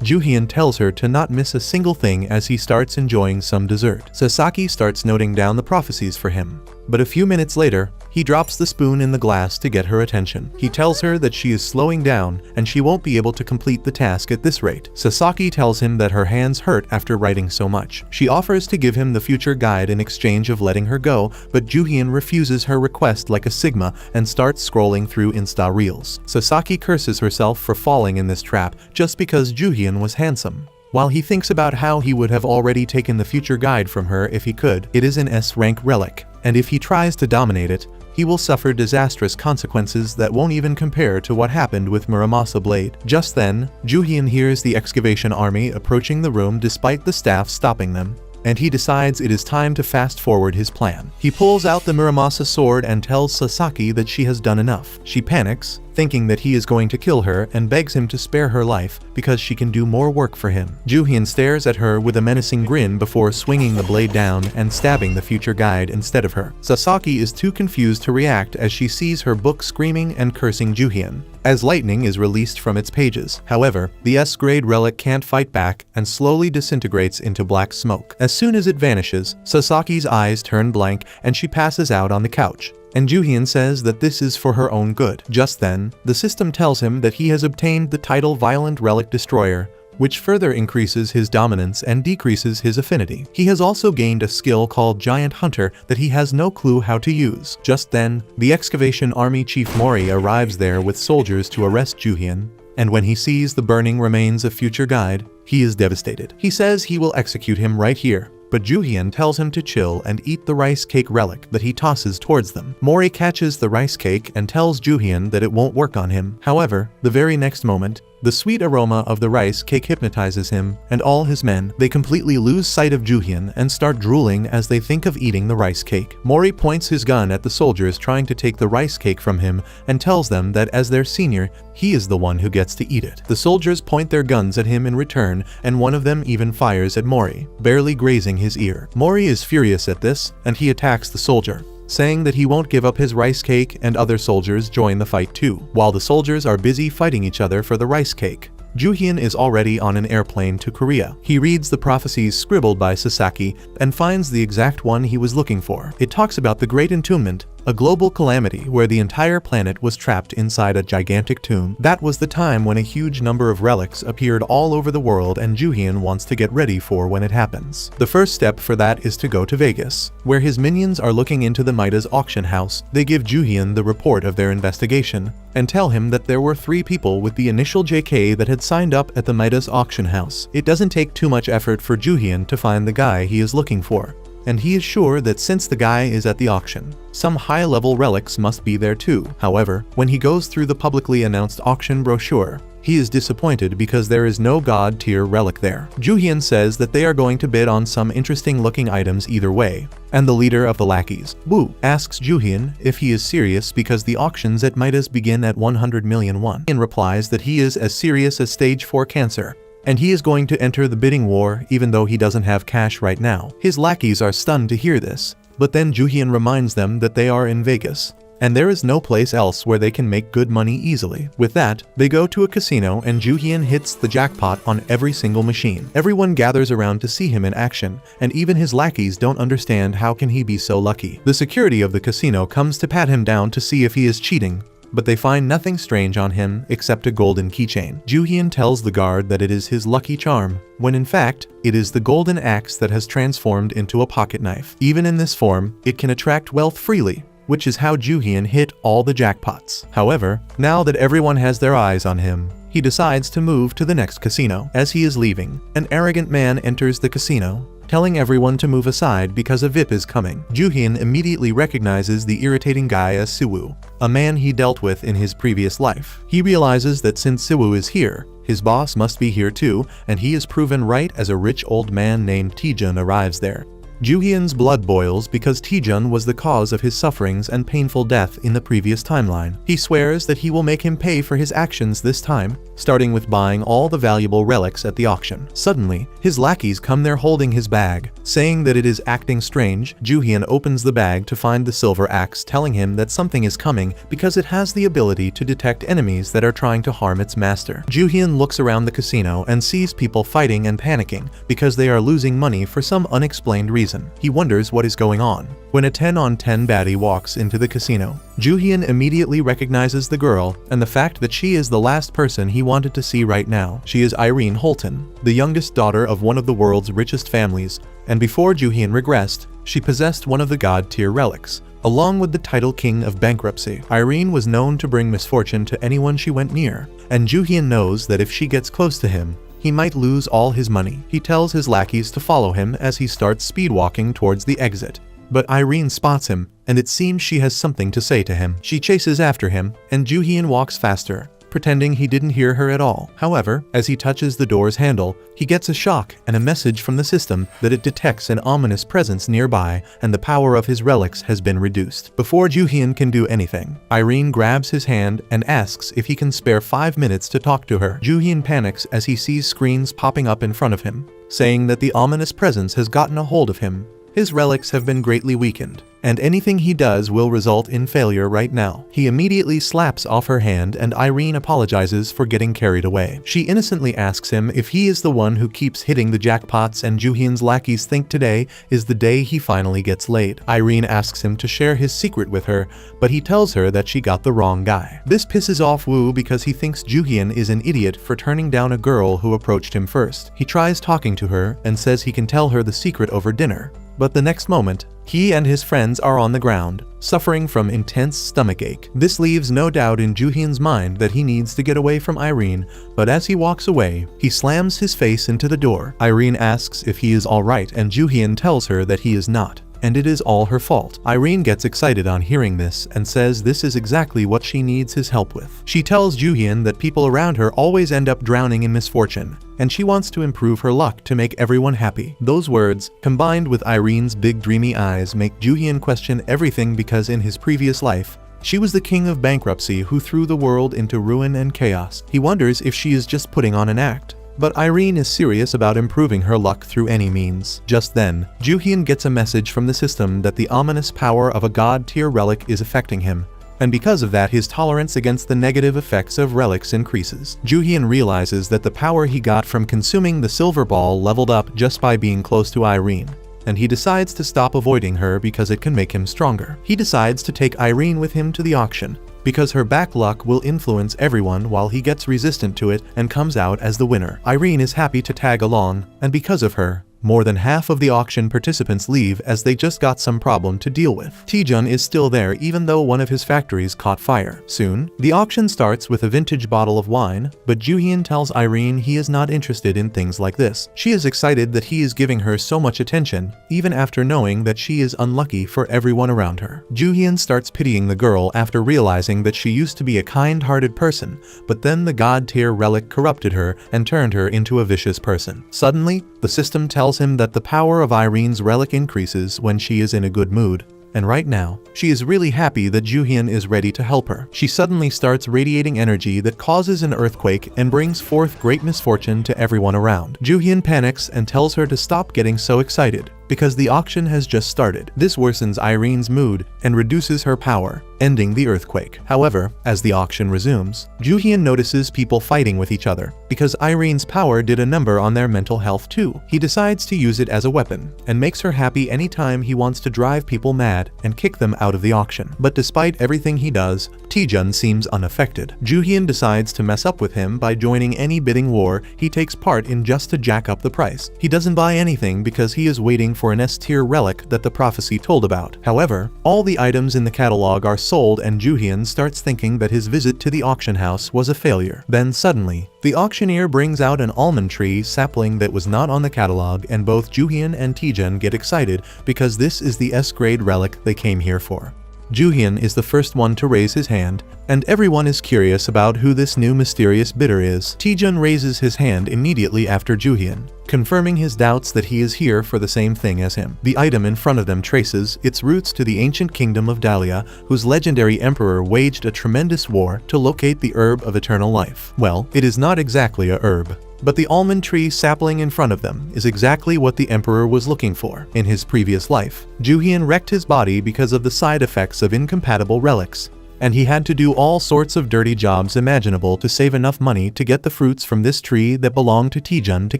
Speaker 1: Juhyun tells her to not miss a single thing as he starts enjoying some dessert. Sasaki starts noting down the prophecies for him, But a few minutes later, he drops the spoon in the glass to get her attention. He tells her that she is slowing down and she won't be able to complete the task at this rate. Sasaki tells him that her hands hurt after writing so much. She offers to give him the future guide in exchange of letting her go, but Juhyun refuses her request like a Sigma and starts scrolling through Insta Reels. Sasaki curses herself for falling in this trap just because Juhyun was handsome. While he thinks about how he would have already taken the future guide from her if he could, it is an S-rank relic, and if he tries to dominate it, he will suffer disastrous consequences that won't even compare to what happened with Muramasa Blade. Just then, Juhyun hears the excavation army approaching the room despite the staff stopping them, and he decides it is time to fast forward his plan. He pulls out the Muramasa sword and tells Sasaki that she has done enough. She panics, thinking that he is going to kill her, and begs him to spare her life because she can do more work for him. Juhyun stares at her with a menacing grin before swinging the blade down and stabbing the future guide instead of her. Sasaki is too confused to react as she sees her book screaming and cursing Juhyun as lightning is released from its pages. However, the S-grade relic can't fight back and slowly disintegrates into black smoke. As soon as it vanishes, Sasaki's eyes turn blank and she passes out on the couch, and Juhyun says that this is for her own good. Just then, the system tells him that he has obtained the title Violent Relic Destroyer, which further increases his dominance and decreases his affinity. He has also gained a skill called Giant Hunter that he has no clue how to use. Just then, the excavation army chief Mori arrives there with soldiers to arrest Juhyun, and when he sees the burning remains of future guide, he is devastated. He says he will execute him right here, but Juhyun tells him to chill and eat the rice cake relic that he tosses towards them. Mori catches the rice cake and tells Juhyun that it won't work on him. However, the very next moment, the sweet aroma of the rice cake hypnotizes him and all his men. They completely lose sight of Juhyun and start drooling as they think of eating the rice cake. Mori points his gun at the soldiers trying to take the rice cake from him and tells them that as their senior, he is the one who gets to eat it. The soldiers point their guns at him in return, and one of them even fires at Mori, barely grazing his ear. Mori is furious at this, and he attacks the soldier, saying that he won't give up his rice cake, and other soldiers join the fight too. While the soldiers are busy fighting each other for the rice cake, Juhyun is already on an airplane to Korea. He reads the prophecies scribbled by Sasaki and finds the exact one he was looking for. It talks about the Great Entombment, a global calamity where the entire planet was trapped inside a gigantic tomb. That was the time when a huge number of relics appeared all over the world, and Juhyun wants to get ready for when it happens. The first step for that is to go to Vegas, where his minions are looking into the Midas auction house. They give Juhyun the report of their investigation and tell him that there were 3 people with the initial JK that had signed up at the Midas auction house. It doesn't take too much effort for Juhyun to find the guy he is looking for, and he is sure that since the guy is at the auction, some high-level relics must be there too. However, when he goes through the publicly announced auction brochure, he is disappointed because there is no god-tier relic there. Juhyun says that they are going to bid on some interesting-looking items either way, and the leader of the lackeys, Woo, asks Juhyun if he is serious because the auctions at Midas begin at 100 million won. Juhyun replies that he is as serious as stage 4 cancer, and he is going to enter the bidding war even though he doesn't have cash right now. His lackeys are stunned to hear this, but then Juhyun reminds them that they are in Vegas, and there is no place else where they can make good money easily. With that, they go to a casino and Juhyun hits the jackpot on every single machine. Everyone gathers around to see him in action, and even his lackeys don't understand how can he be so lucky. The security of the casino comes to pat him down to see if he is cheating, but they find nothing strange on him except a golden keychain. Juhyun tells the guard that it is his lucky charm, when in fact, it is the golden axe that has transformed into a pocket knife. Even in this form, it can attract wealth freely, which is how Juhyun hit all the jackpots. However, now that everyone has their eyes on him, he decides to move to the next casino. As he is leaving, an arrogant man enters the casino, telling everyone to move aside because a VIP is coming. Juhyun immediately recognizes the irritating guy as Siwoo, a man he dealt with in his previous life. He realizes that since Siwoo is here, his boss must be here too, and he is proven right as a rich old man named Taejun arrives there. Juhyun's blood boils because Taejun was the cause of his sufferings and painful death in the previous timeline. He swears that he will make him pay for his actions this time, starting with buying all the valuable relics at the auction. Suddenly, his lackeys come there holding his bag, Saying that it is acting strange, Juhyun opens the bag to find the silver axe, telling him that something is coming because it has the ability to detect enemies that are trying to harm its master. Juhyun looks around the casino and sees people fighting and panicking because they are losing money for some unexplained reason. He wonders what is going on. When a 10-on-10 baddie walks into the casino, Juhyun immediately recognizes the girl and the fact that she is the last person he wanted to see right now. She is Irene Holton, the youngest daughter of one of the world's richest families, and before Juhyun regressed, she possessed one of the god-tier relics, along with the title King of Bankruptcy. Irene was known to bring misfortune to anyone she went near, and Juhyun knows that if she gets close to him, he might lose all his money. He tells his lackeys to follow him as he starts speedwalking towards the exit. But Irene spots him, and it seems she has something to say to him. She chases after him, and Juhyun walks faster, pretending he didn't hear her at all. However, as he touches the door's handle, he gets a shock and a message from the system that it detects an ominous presence nearby and the power of his relics has been reduced. Before Juhyun can do anything, Irene grabs his hand and asks if he can spare 5 minutes to talk to her. Juhyun panics as he sees screens popping up in front of him, saying that the ominous presence has gotten a hold of him. His relics have been greatly weakened, and anything he does will result in failure right now. He immediately slaps off her hand and Irene apologizes for getting carried away. She innocently asks him if he is the one who keeps hitting the jackpots, and Juhyun's lackeys think today is the day he finally gets laid. Irene asks him to share his secret with her, but he tells her that she got the wrong guy. This pisses off Woo because he thinks Juhyun is an idiot for turning down a girl who approached him first. He tries talking to her and says he can tell her the secret over dinner. But the next moment, he and his friends are on the ground, suffering from intense stomachache. This leaves no doubt in Juhyun's mind that he needs to get away from Irene, but as he walks away, he slams his face into the door. Irene asks if he is alright, and Juhyun tells her that he is not, and it is all her fault. Irene gets excited on hearing this and says this is exactly what she needs his help with. She tells Juhyun that people around her always end up drowning in misfortune, and she wants to improve her luck to make everyone happy. Those words, combined with Irene's big dreamy eyes, make Juhyun question everything because in his previous life, she was the king of bankruptcy who threw the world into ruin and chaos. He wonders if she is just putting on an act. But Irene is serious about improving her luck through any means. Just then, Juhyun gets a message from the system that the ominous power of a god-tier relic is affecting him, and because of that his tolerance against the negative effects of relics increases. Juhyun realizes that the power he got from consuming the silver ball leveled up just by being close to Irene, and he decides to stop avoiding her because it can make him stronger. He decides to take Irene with him to the auction, because her back luck will influence everyone while he gets resistant to it and comes out as the winner. Irene is happy to tag along, and because of her, more than half of the auction participants leave as they just got some problem to deal with. Taejun is still there even though one of his factories caught fire. Soon, the auction starts with a vintage bottle of wine, but Juhyun tells Irene he is not interested in things like this. She is excited that he is giving her so much attention, even after knowing that she is unlucky for everyone around her. Juhyun starts pitying the girl after realizing that she used to be a kind-hearted person, but then the god-tier relic corrupted her and turned her into a vicious person. Suddenly, the system tells him that the power of Irene's relic increases when she is in a good mood, and right now, she is really happy that Juhyun is ready to help her. She suddenly starts radiating energy that causes an earthquake and brings forth great misfortune to everyone around. Juhyun panics and tells her to stop getting so excited, because the auction has just started. This worsens Irene's mood and reduces her power, ending the earthquake. However, as the auction resumes, Juhyun notices people fighting with each other, because Irene's power did a number on their mental health too. He decides to use it as a weapon, and makes her happy anytime he wants to drive people mad and kick them out of the auction. But despite everything he does, Taejun seems unaffected. Juhyun decides to mess up with him by joining any bidding war he takes part in just to jack up the price. He doesn't buy anything because he is waiting for an S-tier relic that the prophecy told about. However, all the items in the catalog are sold and Juhyun starts thinking that his visit to the auction house was a failure. Then suddenly, the auctioneer brings out an almond tree sapling that was not on the catalog, and both Juhyun and Taejun get excited because this is the S-grade relic they came here for. Juhyun is the first one to raise his hand, and everyone is curious about who this new mysterious bidder is. Taejun raises his hand immediately after Juhyun, confirming his doubts that he is here for the same thing as him. The item in front of them traces its roots to the ancient kingdom of Dahlia, whose legendary emperor waged a tremendous war to locate the herb of eternal life. Well, it is not exactly a herb, but the almond tree sapling in front of them is exactly what the emperor was looking for. In his previous life, Juhien wrecked his body because of the side effects of incompatible relics, and he had to do all sorts of dirty jobs imaginable to save enough money to get the fruits from this tree that belonged to Tijun to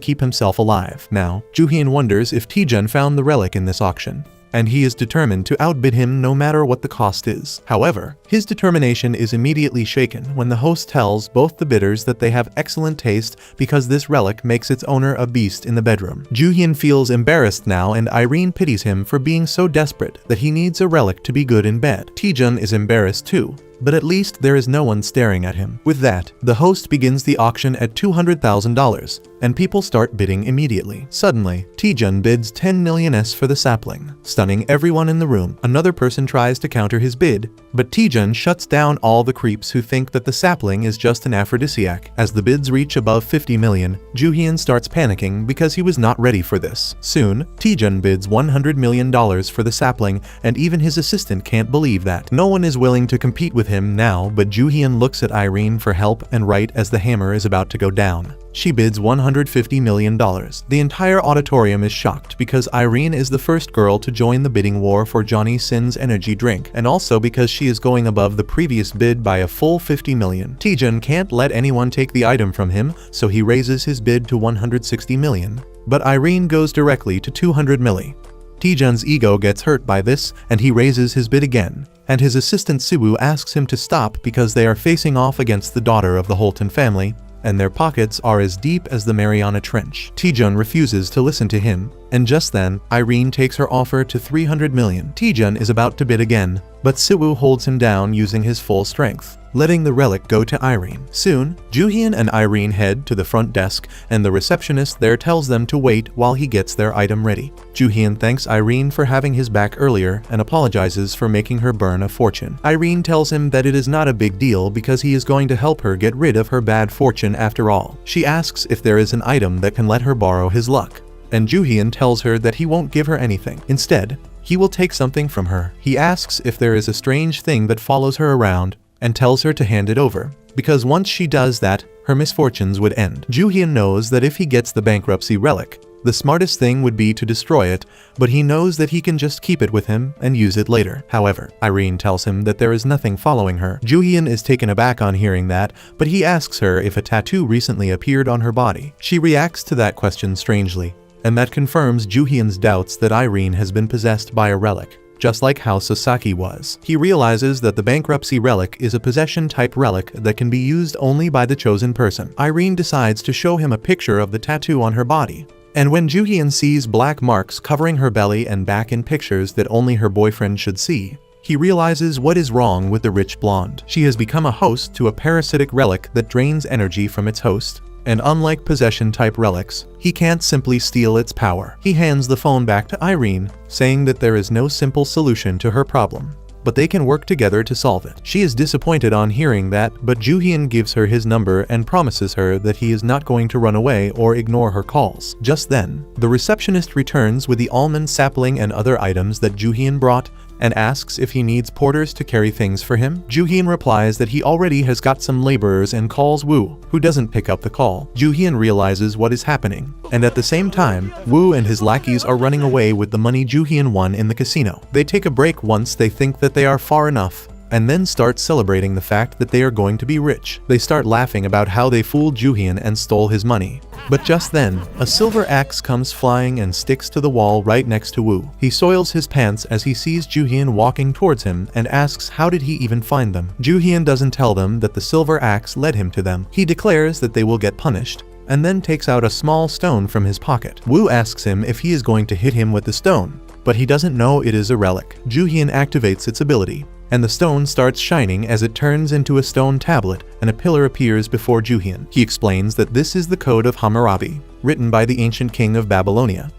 Speaker 1: keep himself alive. Now, Juhien wonders if Tijun found the relic in this auction, and he is determined to outbid him no matter what the cost is. However, his determination is immediately shaken when the host tells both the bidders that they have excellent taste because this relic makes its owner a beast in the bedroom. Juhien feels embarrassed now, and Irene pities him for being so desperate that he needs a relic to be good in bed. Tijun is embarrassed too, but at least there is no one staring at him. With that, the host begins the auction at $200,000, and people start bidding immediately. Suddenly, Tijun bids 10 million S for the sapling, stunning everyone in the room. Another person tries to counter his bid, but Tijun shuts down all the creeps who think that the sapling is just an aphrodisiac. As the bids reach above 50 million, Juhien starts panicking because he was not ready for this. Soon, Tijun bids $100 million for the sapling, and even his assistant can't believe that. No one is willing to compete with him now, but Juhien looks at Irene for help, and right as the hammer is about to go down, she bids $150 million. The entire auditorium is shocked because Irene is the first girl to join the bidding war for Johnny Sin's energy drink, and also because she is going above the previous bid by a full 50 million. Tijun can't let anyone take the item from him, so he raises his bid to 160 million. But Irene goes directly to 200 milli. Tijun's ego gets hurt by this, and he raises his bid again, and his assistant Siwoo asks him to stop because they are facing off against the daughter of the Holton family, and their pockets are as deep as the Mariana Trench. Tijun refuses to listen to him, and just then, Irene takes her offer to 300 million. Tijun is about to bid again, but Siwoo holds him down using his full strength, letting the relic go to Irene. Soon, Juhien and Irene head to the front desk, and the receptionist there tells them to wait while he gets their item ready. Juhien thanks Irene for having his back earlier and apologizes for making her burn a fortune. Irene tells him that it is not a big deal because he is going to help her get rid of her bad fortune after all. She asks if there is an item that can let her borrow his luck, and Juhien tells her that he won't give her anything. Instead, he will take something from her. He asks if there is a strange thing that follows her around, and tells her to hand it over, because once she does that, her misfortunes would end. Juhien knows that if he gets the bankruptcy relic, the smartest thing would be to destroy it, but he knows that he can just keep it with him and use it later. However, Irene tells him that there is nothing following her. Juhien is taken aback on hearing that, but he asks her if a tattoo recently appeared on her body. She reacts to that question strangely, and that confirms Juhien's doubts that Irene has been possessed by a relic, just like how Sasaki was. He realizes that the bankruptcy relic is a possession-type relic that can be used only by the chosen person. Irene decides to show him a picture of the tattoo on her body, and when Juhien sees black marks covering her belly and back in pictures that only her boyfriend should see, he realizes what is wrong with the rich blonde. She has become a host to a parasitic relic that drains energy from its host, and unlike possession-type relics, he can't simply steal its power. He hands the phone back to Irene, saying that there is no simple solution to her problem, but they can work together to solve it. She is disappointed on hearing that, but Juhien gives her his number and promises her that he is not going to run away or ignore her calls. Just then, the receptionist returns with the almond sapling and other items that Juhien brought, and asks if he needs porters to carry things for him. Juhien replies that he already has got some laborers and calls Woo, who doesn't pick up the call. Juhien realizes what is happening, and at the same time, Woo and his lackeys are running away with the money Juhien won in the casino. They take a break once they think that they are far enough, and then start celebrating the fact that they are going to be rich. They start laughing about how they fooled Juhien and stole his money. But just then, a silver axe comes flying and sticks to the wall right next to Woo. He soils his pants as he sees Juhien walking towards him and asks how did he even find them. Juhien doesn't tell them that the silver axe led him to them. He declares that they will get punished, and then takes out a small stone from his pocket. Woo asks him if he is going to hit him with the stone, but he doesn't know it is a relic. Juhien activates its ability, and the stone starts shining as it turns into a stone tablet, and a pillar appears before Juhien. He explains that this is the Code of Hammurabi, written by the ancient king of Babylonia.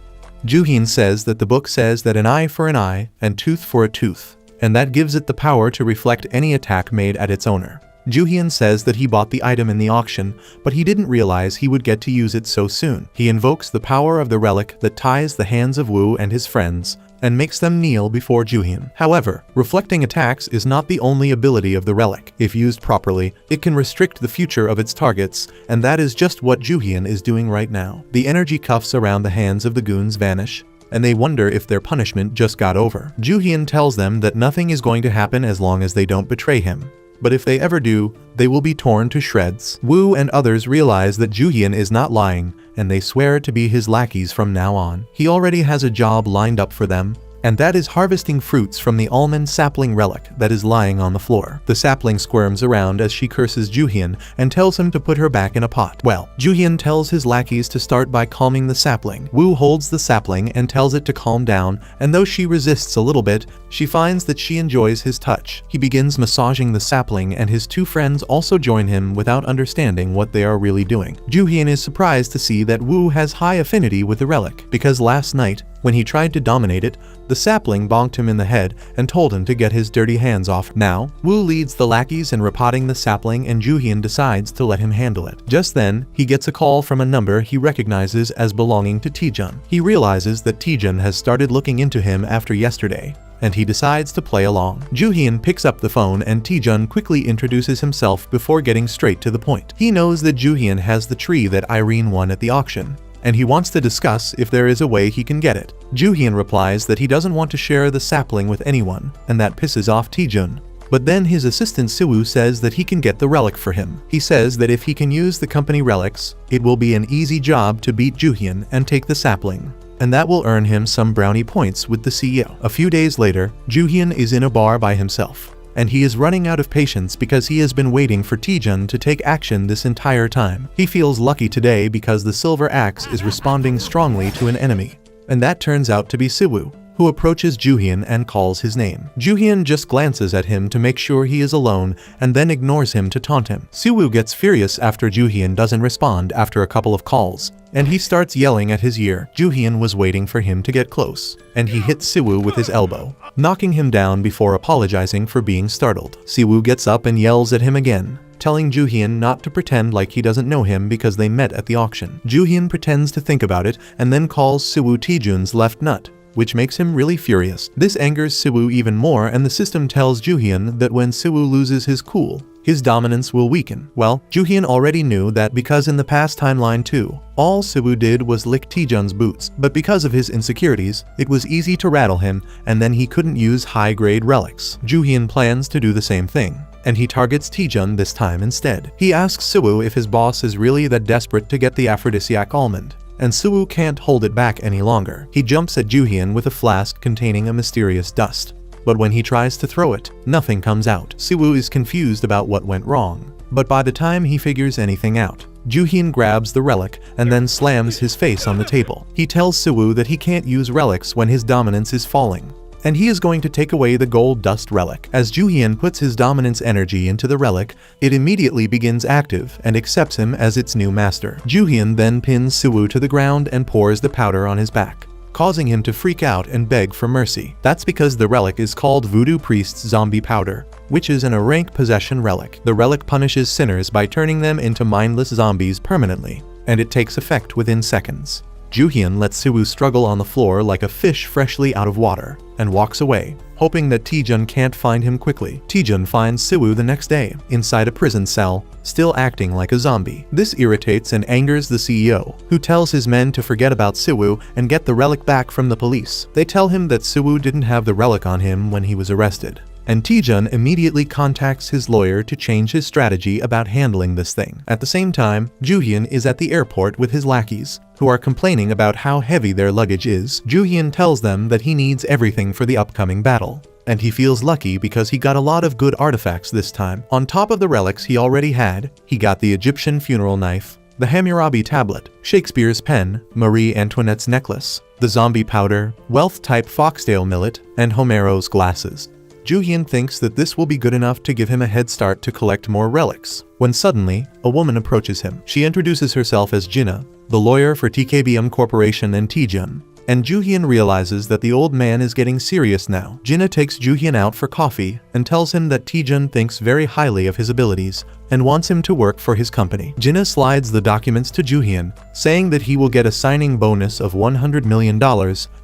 Speaker 1: Juhien says that the book says that an eye for an eye and tooth for a tooth, and that gives it the power to reflect any attack made at its owner. Juhyun says that he bought the item in the auction, but he didn't realize he would get to use it so soon. He invokes the power of the relic that ties the hands of Woo and his friends, and makes them kneel before Juhyun. However, reflecting attacks is not the only ability of the relic. If used properly, it can restrict the future of its targets, and that is just what Juhyun is doing right now. The energy cuffs around the hands of the goons vanish, and they wonder if their punishment just got over. Juhyun tells them that nothing is going to happen as long as they don't betray him. But if they ever do, they will be torn to shreds. Woo and others realize that Juhyun is not lying, and they swear to be his lackeys from now on. He already has a job lined up for them, and that is harvesting fruits from the almond sapling relic that is lying on the floor. The sapling squirms around as she curses Juhyun and tells him to put her back in a pot. Well, Juhyun tells his lackeys to start by calming the sapling. Woo holds the sapling and tells it to calm down, and though she resists a little bit, she finds that she enjoys his touch. He begins massaging the sapling, and his two friends also join him without understanding what they are really doing. Juhyun is surprised to see that Woo has high affinity with the relic, because last night, when he tried to dominate it, the sapling bonked him in the head and told him to get his dirty hands off. Now, Woo leads the lackeys in repotting the sapling, and Juhyun decides to let him handle it. Just then, he gets a call from a number he recognizes as belonging to Taejun. He realizes that Taejun has started looking into him after yesterday, and he decides to play along. Juhyun picks up the phone, and Taejun quickly introduces himself before getting straight to the point. He knows that Juhyun has the tree that Irene won at the auction, and he wants to discuss if there is a way he can get it. Juhyun replies that he doesn't want to share the sapling with anyone, and that pisses off Taejun. But then his assistant Siwoo says that he can get the relic for him. He says that if he can use the company relics, it will be an easy job to beat Juhyun and take the sapling, and that will earn him some brownie points with the CEO. A few days later, Juhyun is in a bar by himself, and he is running out of patience because he has been waiting for Taejun to take action this entire time. He feels lucky today because the silver axe is responding strongly to an enemy, and that turns out to be Siwoo, who approaches Juhyun and calls his name. Juhyun just glances at him to make sure he is alone and then ignores him to taunt him. Siwoo gets furious after Juhyun doesn't respond after a couple of calls, and he starts yelling at his ear. Juhyun was waiting for him to get close, and he hits Siwoo with his elbow, knocking him down before apologizing for being startled. Siwoo gets up and yells at him again, telling Juhyun not to pretend like he doesn't know him because they met at the auction. Juhyun pretends to think about it and then calls Siwoo Taejun's left nut, which makes him really furious. This angers Siwoo even more, and the system tells Juhyun that when Siwoo loses his cool, his dominance will weaken. Well, Juhyun already knew that because in the past timeline too, all Siwoo did was lick Taejun's boots, but because of his insecurities, it was easy to rattle him, and then he couldn't use high-grade relics. Juhyun plans to do the same thing, and he targets Taejun this time instead. He asks Siwoo if his boss is really that desperate to get the aphrodisiac almond, and Siwoo can't hold it back any longer. He jumps at Juhyun with a flask containing a mysterious dust, but when he tries to throw it, nothing comes out. Siwoo is confused about what went wrong, but by the time he figures anything out, Juhyun grabs the relic and then slams his face on the table. He tells Siwoo that he can't use relics when his dominance is falling, and he is going to take away the gold dust relic. As Juhyun puts his dominance energy into the relic, it immediately begins active and accepts him as its new master. Juhyun then pins Siwoo to the ground and pours the powder on his back, causing him to freak out and beg for mercy. That's because the relic is called Voodoo Priest's Zombie Powder, which is an rank possession relic. The relic punishes sinners by turning them into mindless zombies permanently, and it takes effect within seconds. Juhyun lets Siwoo struggle on the floor like a fish freshly out of water, and walks away, hoping that Taejun can't find him quickly. Taejun finds Siwoo the next day, inside a prison cell, still acting like a zombie. This irritates and angers the CEO, who tells his men to forget about Siwoo and get the relic back from the police. They tell him that Siwoo didn't have the relic on him when he was arrested, and Taejun immediately contacts his lawyer to change his strategy about handling this thing. At the same time, Juhyun is at the airport with his lackeys, who are complaining about how heavy their luggage is. Juhyun tells them that he needs everything for the upcoming battle, and he feels lucky because he got a lot of good artifacts this time. On top of the relics he already had, he got the Egyptian funeral knife, the Hammurabi tablet, Shakespeare's pen, Marie Antoinette's necklace, the zombie powder, wealth-type foxtail millet, and Homero's glasses. Juhyun thinks that this will be good enough to give him a head start to collect more relics, when suddenly, a woman approaches him. She introduces herself as Jinna, the lawyer for TKBM Corporation and Taejun, and Juhyun realizes that the old man is getting serious now. Jinna takes Juhyun out for coffee and tells him that Taejun thinks very highly of his abilities and wants him to work for his company. Jinna slides the documents to Juhyun, saying that he will get a signing bonus of $100 million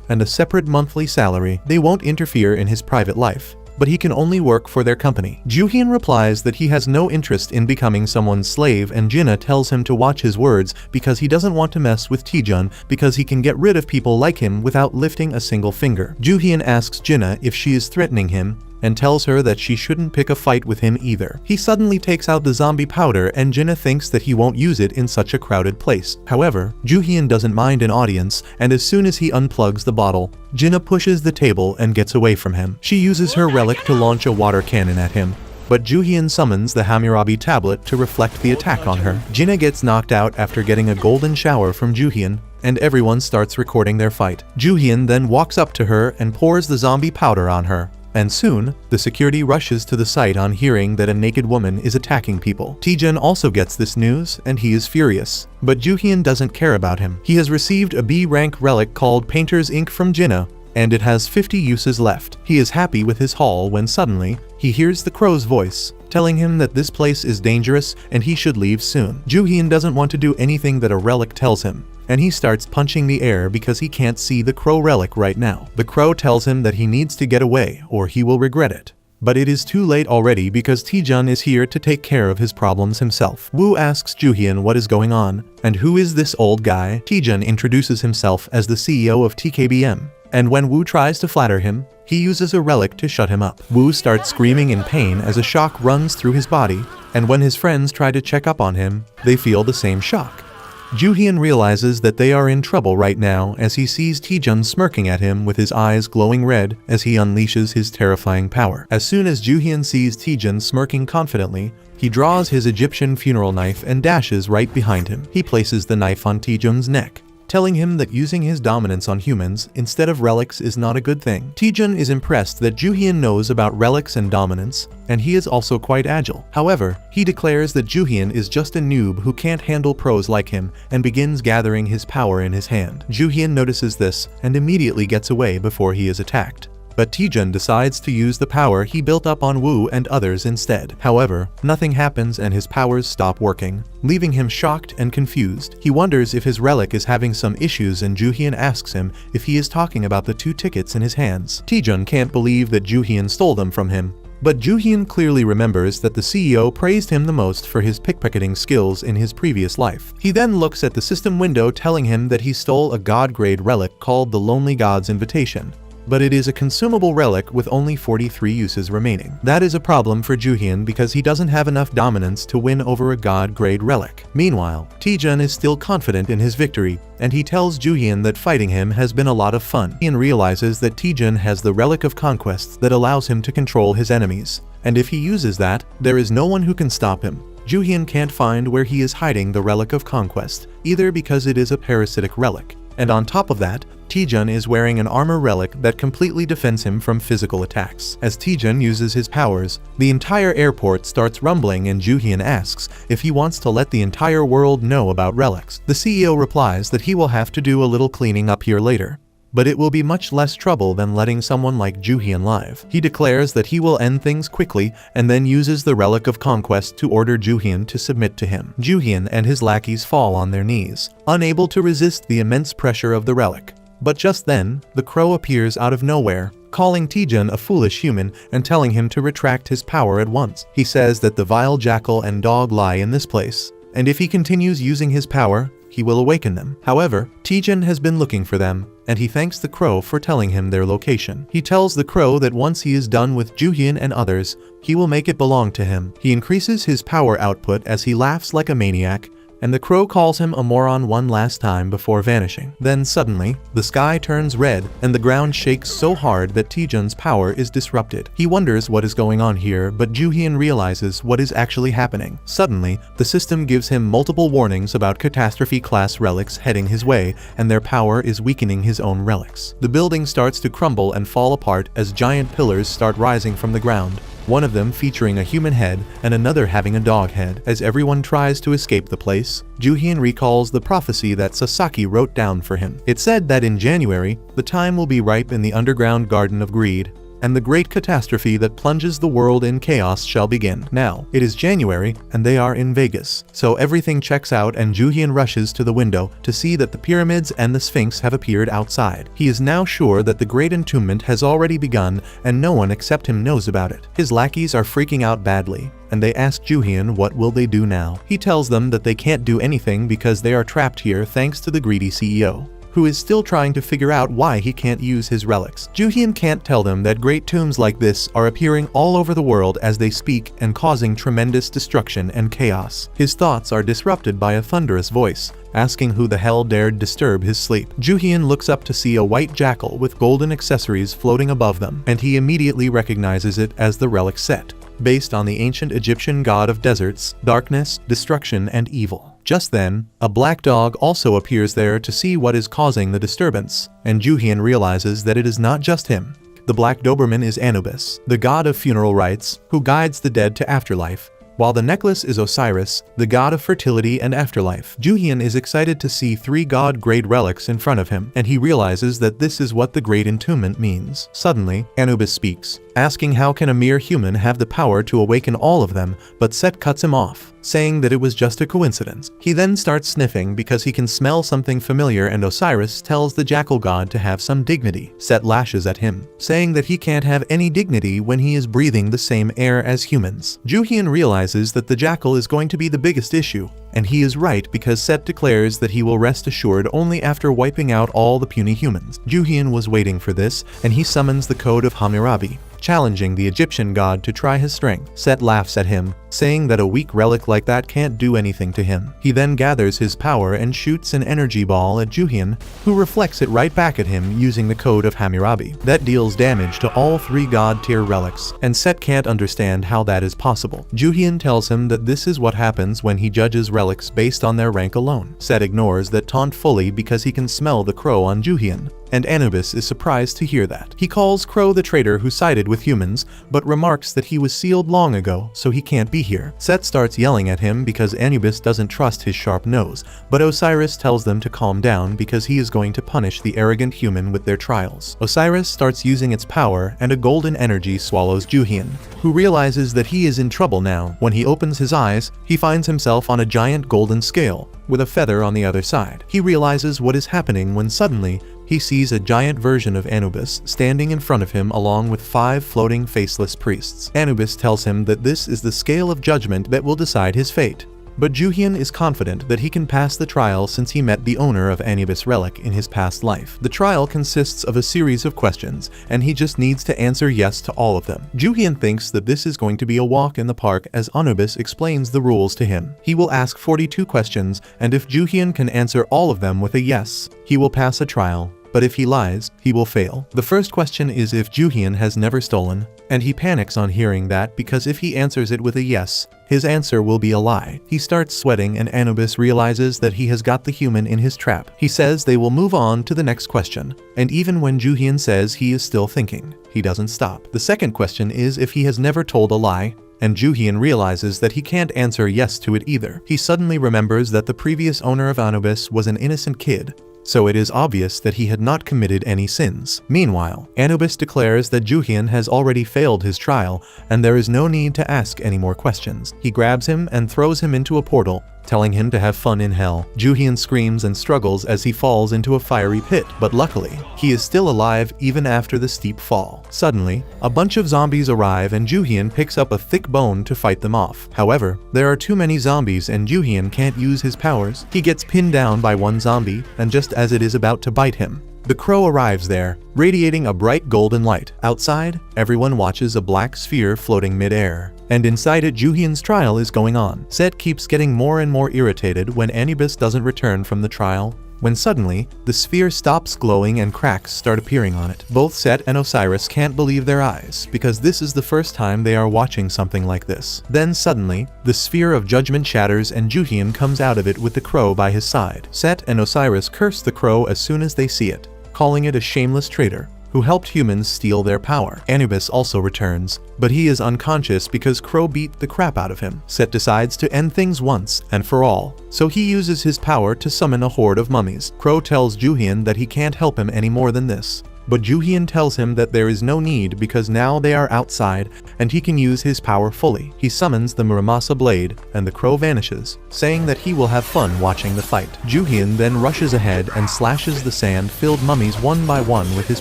Speaker 1: and a separate monthly salary. They won't interfere in his private life, but he can only work for their company. Juhyun replies that he has no interest in becoming someone's slave, and Jinna tells him to watch his words because he doesn't want to mess with Taejun because he can get rid of people like him without lifting a single finger. Juhyun asks Jinna if she is threatening him and tells her that she shouldn't pick a fight with him either. He suddenly takes out the zombie powder and Jinna thinks that he won't use it in such a crowded place. However, Juhyun doesn't mind an audience, and as soon as he unplugs the bottle, Jinna pushes the table and gets away from him. She uses her relic to launch a water cannon at him, but Juhyun summons the Hammurabi tablet to reflect the attack on her. Jinna gets knocked out after getting a golden shower from Juhyun, and everyone starts recording their fight. Juhyun then walks up to her and pours the zombie powder on her. And soon, the security rushes to the site on hearing that a naked woman is attacking people. Taejun also gets this news, and he is furious. But Juhyun doesn't care about him. He has received a B-rank relic called Painter's Ink from Jinna, and it has 50 uses left. He is happy with his haul when suddenly, he hears the crow's voice, telling him that this place is dangerous and he should leave soon. Juhyun doesn't want to do anything that a relic tells him, and he starts punching the air because he can't see the crow relic right now. The crow tells him that he needs to get away or he will regret it. But it is too late already because Taejun is here to take care of his problems himself. Woo asks Juhyun what is going on, and who is this old guy? Taejun introduces himself as the CEO of TKBM, and when Woo tries to flatter him, he uses a relic to shut him up. Woo starts screaming in pain as a shock runs through his body, and when his friends try to check up on him, they feel the same shock. Juhyun realizes that they are in trouble right now as he sees Taejun smirking at him with his eyes glowing red as he unleashes his terrifying power. As soon as Juhyun sees Taejun smirking confidently, he draws his Egyptian funeral knife and dashes right behind him. He places the knife on Taejun's neck, telling him that using his dominance on humans instead of relics is not a good thing. Taejun is impressed that Juhyun knows about relics and dominance, and he is also quite agile. However, he declares that Juhyun is just a noob who can't handle pros like him and begins gathering his power in his hand. Juhyun notices this and immediately gets away before he is attacked. But Taejun decides to use the power he built up on Woo and others instead. However, nothing happens and his powers stop working, leaving him shocked and confused. He wonders if his relic is having some issues and Juhyun asks him if he is talking about the 2 tickets in his hands. Taejun can't believe that Juhyun stole them from him, but Juhyun clearly remembers that the CEO praised him the most for his pickpocketing skills in his previous life. He then looks at the system window telling him that he stole a god-grade relic called the Lonely God's Invitation, but it is a consumable relic with only 43 uses remaining. That is a problem for Juhyun because he doesn't have enough dominance to win over a god-grade relic. Meanwhile, Taejun is still confident in his victory, and he tells Juhyun that fighting him has been a lot of fun. Juhyun realizes that Taejun has the Relic of Conquest that allows him to control his enemies, and if he uses that, there is no one who can stop him. Juhyun can't find where he is hiding the Relic of Conquest, either because it is a parasitic relic, and on top of that, Taejun is wearing an armor relic that completely defends him from physical attacks. As Taejun uses his powers, the entire airport starts rumbling and Juhyun asks if he wants to let the entire world know about relics. The CEO replies that he will have to do a little cleaning up here later, but it will be much less trouble than letting someone like Juhyun live. He declares that he will end things quickly and then uses the Relic of Conquest to order Juhyun to submit to him. Juhyun and his lackeys fall on their knees, unable to resist the immense pressure of the relic. But just then, the crow appears out of nowhere, calling Taejun a foolish human and telling him to retract his power at once. He says that the vile jackal and dog lie in this place, and if he continues using his power, he will awaken them. However, Taejun has been looking for them, and he thanks the crow for telling him their location. He tells the crow that once he is done with Juhyun and others, he will make it belong to him. He increases his power output as he laughs like a maniac, and the crow calls him a moron one last time before vanishing. Then suddenly, the sky turns red and the ground shakes so hard that Taejun's power is disrupted. He wonders what is going on here, but Juhyun realizes what is actually happening. Suddenly, the system gives him multiple warnings about catastrophe-class relics heading his way, and their power is weakening his own relics. The building starts to crumble and fall apart as giant pillars start rising from the ground, one of them featuring a human head and another having a dog head. As everyone tries to escape the place, Juhyun recalls the prophecy that Sasaki wrote down for him. It said that in January, the time will be ripe in the underground garden of greed, and the great catastrophe that plunges the world in chaos shall begin. Now, it is January, and they are in Vegas. So everything checks out and Juhyun rushes to the window to see that the pyramids and the Sphinx have appeared outside. He is now sure that the great entombment has already begun and no one except him knows about it. His lackeys are freaking out badly, and they ask Juhyun what will they do now. He tells them that they can't do anything because they are trapped here thanks to the greedy CEO, who is still trying to figure out why he can't use his relics. Juhyun can't tell them that great tombs like this are appearing all over the world as they speak and causing tremendous destruction and chaos. His thoughts are disrupted by a thunderous voice, asking who the hell dared disturb his sleep. Juhyun looks up to see a white jackal with golden accessories floating above them, and he immediately recognizes it as the relic Set, based on the ancient Egyptian god of deserts, darkness, destruction, and evil. Just then, a black dog also appears there to see what is causing the disturbance, and Juhyun realizes that it is not just him. The black Doberman is Anubis, the god of funeral rites, who guides the dead to afterlife, while the necklace is Osiris, the god of fertility and afterlife. Juhyun is excited to see 3 god-grade relics in front of him, and he realizes that this is what the Great Entombment means. Suddenly, Anubis speaks, asking how can a mere human have the power to awaken all of them, but Set cuts him off, saying that it was just a coincidence. He then starts sniffing because he can smell something familiar, and Osiris tells the jackal god to have some dignity. Set lashes at him, saying that he can't have any dignity when he is breathing the same air as humans. Juhyun realizes that the jackal is going to be the biggest issue, and he is right because Set declares that he will rest assured only after wiping out all the puny humans. Juhyun was waiting for this, and he summons the Code of Hammurabi, challenging the Egyptian god to try his strength. Set laughs at him, saying that a weak relic like that can't do anything to him. He then gathers his power and shoots an energy ball at Juhyun, who reflects it right back at him using the Code of Hammurabi. That deals damage to all 3 god-tier relics, and Set can't understand how that is possible. Juhyun tells him that this is what happens when he judges relics based on their rank alone. Set ignores that taunt fully because he can smell the crow on Juhyun, and Anubis is surprised to hear that. He calls Crow the traitor who sided with humans, but remarks that he was sealed long ago, so he can't be here. Set starts yelling at him because Anubis doesn't trust his sharp nose, but Osiris tells them to calm down because he is going to punish the arrogant human with their trials. Osiris starts using its power, and a golden energy swallows Juhyun, who realizes that he is in trouble now. When he opens his eyes, he finds himself on a giant golden scale, with a feather on the other side. He realizes what is happening when suddenly, he sees a giant version of Anubis standing in front of him along with 5 floating faceless priests. Anubis tells him that this is the scale of judgment that will decide his fate. But Juhyun is confident that he can pass the trial since he met the owner of Anubis relic in his past life. The trial consists of a series of questions, and he just needs to answer yes to all of them. Juhyun thinks that this is going to be a walk in the park as Anubis explains the rules to him. He will ask 42 questions, and if Juhyun can answer all of them with a yes, he will pass a trial. But if he lies, he will fail. The first question is if Juhyun has never stolen, and he panics on hearing that because if he answers it with a yes, his answer will be a lie. He starts sweating and Anubis realizes that he has got the human in his trap. He says they will move on to the next question, and even when Juhyun says he is still thinking, he doesn't stop. The second question is if he has never told a lie, and Juhyun realizes that he can't answer yes to it either. He suddenly remembers that the previous owner of Anubis was an innocent kid, so it is obvious that he had not committed any sins. Meanwhile, Anubis declares that Juhyun has already failed his trial, and there is no need to ask any more questions. He grabs him and throws him into a portal, telling him to have fun in hell. Juhyun screams and struggles as he falls into a fiery pit, but luckily, he is still alive even after the steep fall. Suddenly, a bunch of zombies arrive and Juhyun picks up a thick bone to fight them off. However, there are too many zombies and Juhyun can't use his powers. He gets pinned down by one zombie, and just as it is about to bite him, the crow arrives there, radiating a bright golden light. Outside, everyone watches a black sphere floating mid-air, and inside it Juhyun's trial is going on. Set keeps getting more and more irritated when Anubis doesn't return from the trial, when suddenly, the sphere stops glowing and cracks start appearing on it. Both Set and Osiris can't believe their eyes, because this is the first time they are watching something like this. Then suddenly, the sphere of judgment shatters and Juhyun comes out of it with the crow by his side. Set and Osiris curse the crow as soon as they see it, calling it a shameless traitor. who helped humans steal their power. Anubis also returns, but he is unconscious because Crow beat the crap out of him. Set decides to end things once and for all, so he uses his power to summon a horde of mummies. Crow tells Juhien that he can't help him any more than this, but Juhien tells him that there is no need because now they are outside and he can use his power fully. He summons the Muramasa blade and the crow vanishes, saying that he will have fun watching the fight. Juhien then rushes ahead and slashes the sand-filled mummies one by one with his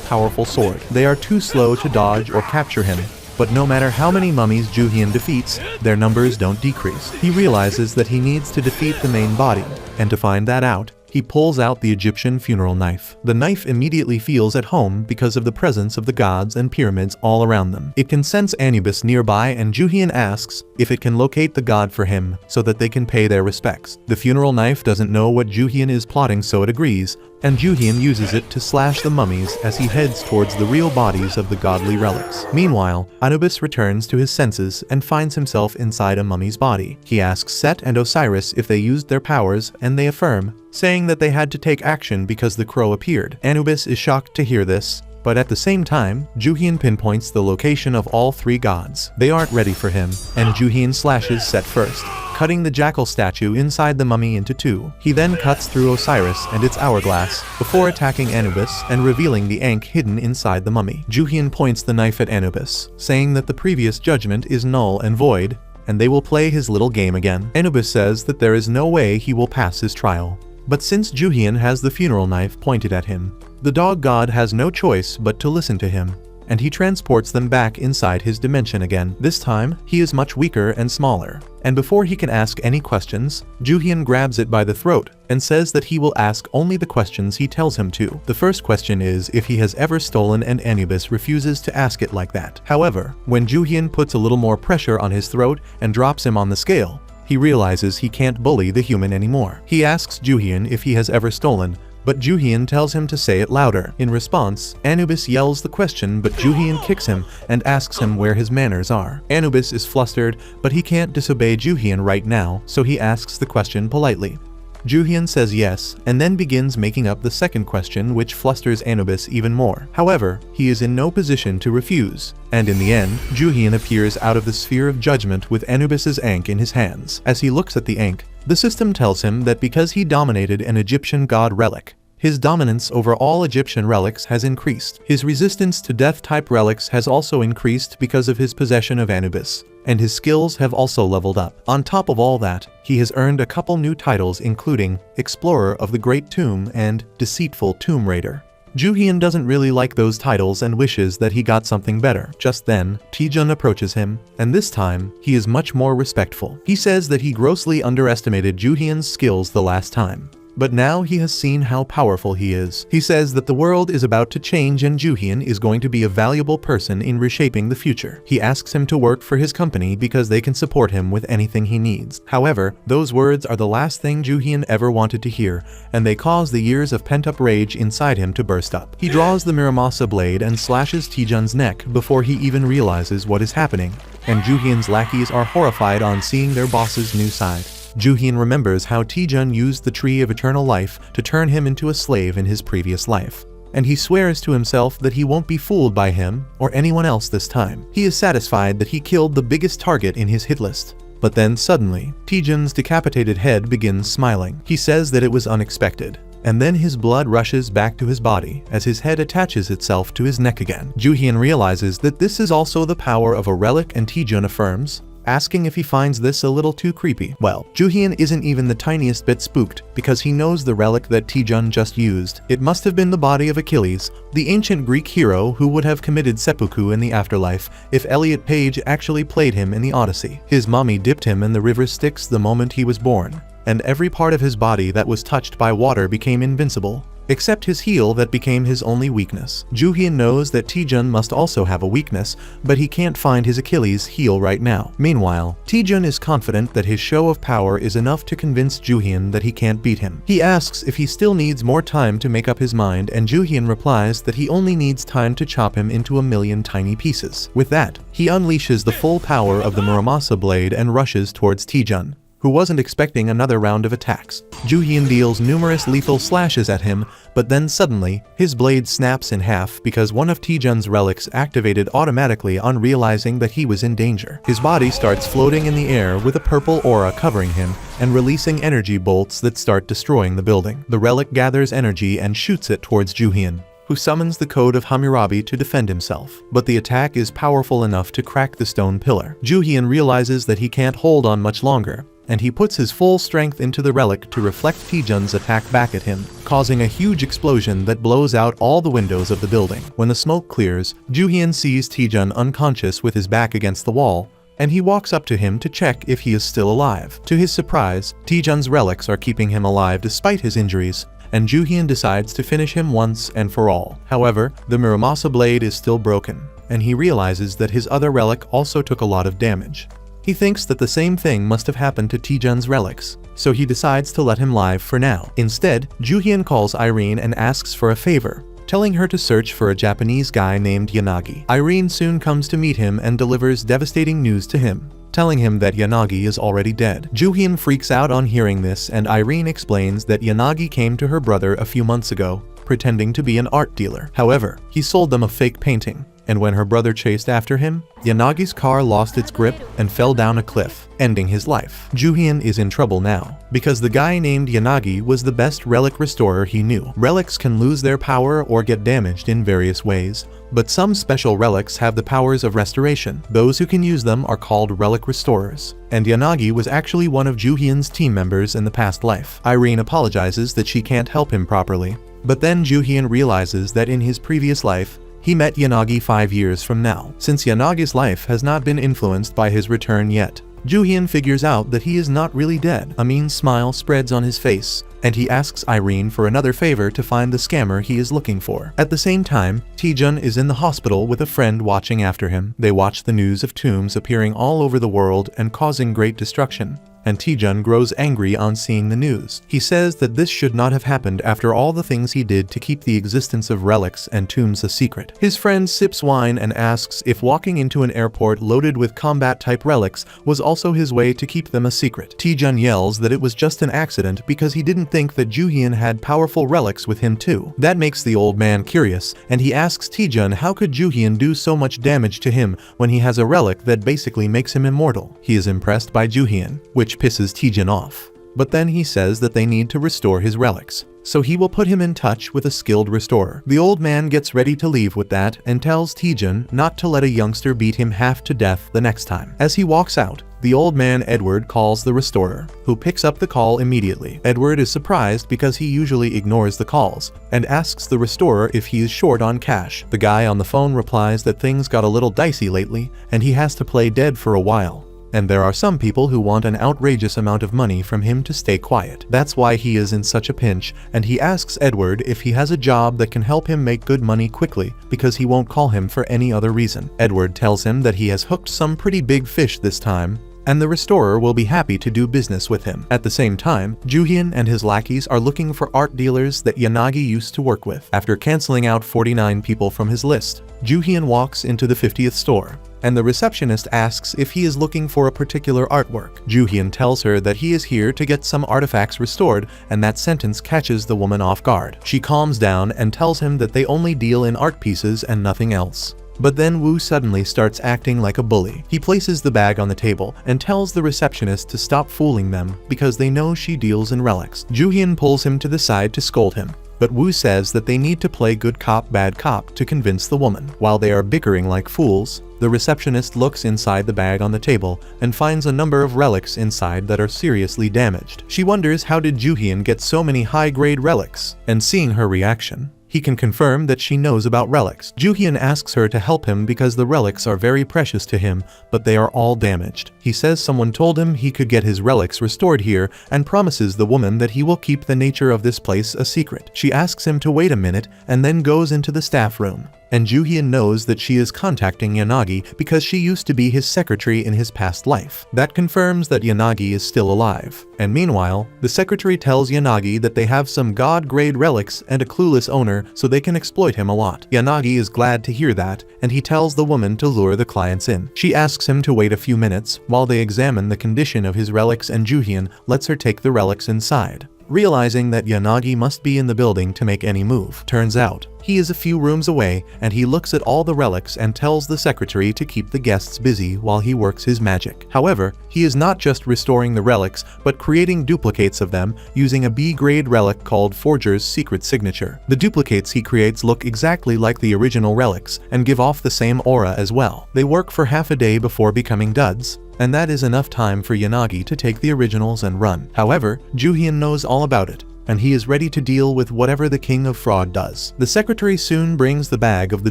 Speaker 1: powerful sword. They are too slow to dodge or capture him, but no matter how many mummies Juhien defeats, their numbers don't decrease. He realizes that he needs to defeat the main body, and to find that out, he pulls out the Egyptian funeral knife. The knife immediately feels at home because of the presence of the gods and pyramids all around them. It can sense Anubis nearby and Juhien asks if it can locate the god for him so that they can pay their respects. The funeral knife doesn't know what Juhien is plotting, so it agrees, and Juhien uses it to slash the mummies as he heads towards the real bodies of the godly relics. Meanwhile, Anubis returns to his senses and finds himself inside a mummy's body. He asks Set and Osiris if they used their powers, and they affirm, saying that they had to take action because the crow appeared. Anubis is shocked to hear this, but at the same time, Juhien pinpoints the location of all three gods. They aren't ready for him, and Juhien slashes Set first, cutting the jackal statue inside the mummy into two. He then cuts through Osiris and its hourglass, before attacking Anubis and revealing the ankh hidden inside the mummy. Juhien points the knife at Anubis, saying that the previous judgment is null and void, and they will play his little game again. Anubis says that there is no way he will pass his trial. But since Juhien has the funeral knife pointed at him, the dog god has no choice but to listen to him, and he transports them back inside his dimension again. This time, he is much weaker and smaller, and before he can ask any questions, Juhien grabs it by the throat and says that he will ask only the questions he tells him to. The first question is if he has ever stolen, and Anubis refuses to ask it like that. However, when Juhien puts a little more pressure on his throat and drops him on the scale, he realizes he can't bully the human anymore. He asks Juhien if he has ever stolen, but Juhien tells him to say it louder. In response, Anubis yells the question, but Juhien kicks him and asks him where his manners are. Anubis is flustered, but he can't disobey Juhien right now, so he asks the question politely. Juhien says yes, and then begins making up the second question, which flusters Anubis even more. However, he is in no position to refuse, and in the end, Juhien appears out of the sphere of judgment with Anubis's ankh in his hands. As he looks at the ankh, the system tells him that because he dominated an Egyptian god relic, his dominance over all Egyptian relics has increased. His resistance to death-type relics has also increased because of his possession of Anubis, and his skills have also leveled up. On top of all that, he has earned a couple new titles, including Explorer of the Great Tomb and Deceitful Tomb Raider. Juhien doesn't really like those titles and wishes that he got something better. Just then, Tijun approaches him, and this time, he is much more respectful. He says that he grossly underestimated Juhien's skills the last time, but now he has seen how powerful he is. He says that the world is about to change and Juhien is going to be a valuable person in reshaping the future. He asks him to work for his company because they can support him with anything he needs. However, those words are the last thing Juhien ever wanted to hear, and they cause the years of pent-up rage inside him to burst up. He draws the Muramasa blade and slashes Tijun's neck before he even realizes what is happening, and Juhien's lackeys are horrified on seeing their boss's new side. Juhien remembers how Tijun used the Tree of Eternal Life to turn him into a slave in his previous life, and he swears to himself that he won't be fooled by him or anyone else this time. He is satisfied that he killed the biggest target in his hit list. But then suddenly, Tijun's decapitated head begins smiling. He says that it was unexpected, and then his blood rushes back to his body as his head attaches itself to his neck again. Juhien realizes that this is also the power of a relic, and Tijun affirms, asking if he finds this a little too creepy. Well, Juhien isn't even the tiniest bit spooked because he knows the relic that Tijun just used. It must have been the body of Achilles, the ancient Greek hero who would have committed seppuku in the afterlife if Elliot Page actually played him in the Odyssey. His mommy dipped him in the river Styx the moment he was born, and every part of his body that was touched by water became invincible, except his heel that became his only weakness. Juhien knows that Tijun must also have a weakness, but he can't find his Achilles heel right now. Meanwhile, Tijun is confident that his show of power is enough to convince Juhien that he can't beat him. He asks if he still needs more time to make up his mind, and Juhien replies that he only needs time to chop him into 1,000,000 tiny pieces. With that, he unleashes the full power of the Muramasa blade and rushes towards Tijun. who wasn't expecting another round of attacks. Ju-hyun deals numerous lethal slashes at him, but then suddenly, his blade snaps in half because one of Taejun's relics activated automatically on realizing that he was in danger. His body starts floating in the air with a purple aura covering him and releasing energy bolts that start destroying the building. The relic gathers energy and shoots it towards Ju-hyun, who summons the code of Hammurabi to defend himself. But the attack is powerful enough to crack the stone pillar. Ju-hyun realizes that he can't hold on much longer, and he puts his full strength into the relic to reflect Taejun's attack back at him, causing a huge explosion that blows out all the windows of the building. When the smoke clears, Ju-hyun sees Taejun unconscious with his back against the wall, and he walks up to him to check if he is still alive. To his surprise, Taejun's relics are keeping him alive despite his injuries, and Ju-hyun decides to finish him once and for all. However, the Muramasa blade is still broken, and he realizes that his other relic also took a lot of damage. He thinks that the same thing must have happened to Taejun's relics, so he decides to let him live for now. Instead, Ju-hyun calls Irene and asks for a favor, telling her to search for a Japanese guy named Yanagi. Irene soon comes to meet him and delivers devastating news to him, telling him that Yanagi is already dead. Ju-hyun freaks out on hearing this, and Irene explains that Yanagi came to her brother a few months ago, pretending to be an art dealer. However, he sold them a fake painting, and when her brother chased after him, Yanagi's car lost its grip and fell down a cliff, ending his life. Ju-hyun is in trouble now, because the guy named Yanagi was the best relic restorer he knew. Relics can lose their power or get damaged in various ways, but some special relics have the powers of restoration. Those who can use them are called relic restorers, and Yanagi was actually one of Ju-hyun's team members in the past life. Irene apologizes that she can't help him properly, but then Ju-hyun realizes that in his previous life, he met Yanagi 5 years from now. Since Yanagi's life has not been influenced by his return yet, Ju-hyun figures out that he is not really dead. A mean smile spreads on his face, and he asks Irene for another favor to find the scammer he is looking for. At the same time, Taejun is in the hospital with a friend watching after him. They watch the news of tombs appearing all over the world and causing great destruction, and Taejun grows angry on seeing the news. He says that this should not have happened after all the things he did to keep the existence of relics and tombs a secret. His friend sips wine and asks if walking into an airport loaded with combat-type relics was also his way to keep them a secret. Taejun yells that it was just an accident because he didn't think that Ju-hyun had powerful relics with him too. That makes the old man curious, and he asks Taejun how could Ju-hyun do so much damage to him when he has a relic that basically makes him immortal. He is impressed by Ju-hyun, which pisses Taejun off. But then he says that they need to restore his relics, so he will put him in touch with a skilled restorer. The old man gets ready to leave with that and tells Taejun not to let a youngster beat him half to death the next time. As he walks out, the old man Edward calls the restorer, who picks up the call immediately. Edward is surprised because he usually ignores the calls, and asks the restorer if he is short on cash. The guy on the phone replies that things got a little dicey lately, and he has to play dead for a while, and there are some people who want an outrageous amount of money from him to stay quiet. That's why he is in such a pinch, and he asks Edward if he has a job that can help him make good money quickly, because he won't call him for any other reason. Edward tells him that he has hooked some pretty big fish this time, and the restorer will be happy to do business with him. At the same time, Ju-hyun and his lackeys are looking for art dealers that Yanagi used to work with. After canceling out 49 people from his list, Ju-hyun walks into the 50th store, and the receptionist asks if he is looking for a particular artwork. Ju-hyun tells her that he is here to get some artifacts restored, and that sentence catches the woman off guard. She calms down and tells him that they only deal in art pieces and nothing else. But then Woo suddenly starts acting like a bully. He places the bag on the table and tells the receptionist to stop fooling them because they know she deals in relics. Ju-hyun pulls him to the side to scold him, but Woo says that they need to play good cop bad cop to convince the woman. While they are bickering like fools, the receptionist looks inside the bag on the table and finds a number of relics inside that are seriously damaged. She wonders how did Ju-hyun get so many high-grade relics, and seeing her reaction, he can confirm that she knows about relics. Ju-hyun asks her to help him because the relics are very precious to him, but they are all damaged. He says someone told him he could get his relics restored here and promises the woman that he will keep the nature of this place a secret. She asks him to wait a minute and then goes into the staff room. And Ju-hyun knows that she is contacting Yanagi because she used to be his secretary in his past life. That confirms that Yanagi is still alive. And meanwhile, the secretary tells Yanagi that they have some god-grade relics and a clueless owner so they can exploit him a lot. Yanagi is glad to hear that, and he tells the woman to lure the clients in. She asks him to wait a few minutes while they examine the condition of his relics, and Juhyun lets her take the relics inside. Realizing that Yanagi must be in the building to make any move. Turns out, he is a few rooms away, and he looks at all the relics and tells the secretary to keep the guests busy while he works his magic. However, he is not just restoring the relics, but creating duplicates of them using a B-grade relic called Forger's Secret Signature. The duplicates he creates look exactly like the original relics and give off the same aura as well. They work for half a day before becoming duds, and that is enough time for Yanagi to take the originals and run. However, Juhyun knows all about it, and he is ready to deal with whatever the King of Fraud does. The secretary soon brings the bag of the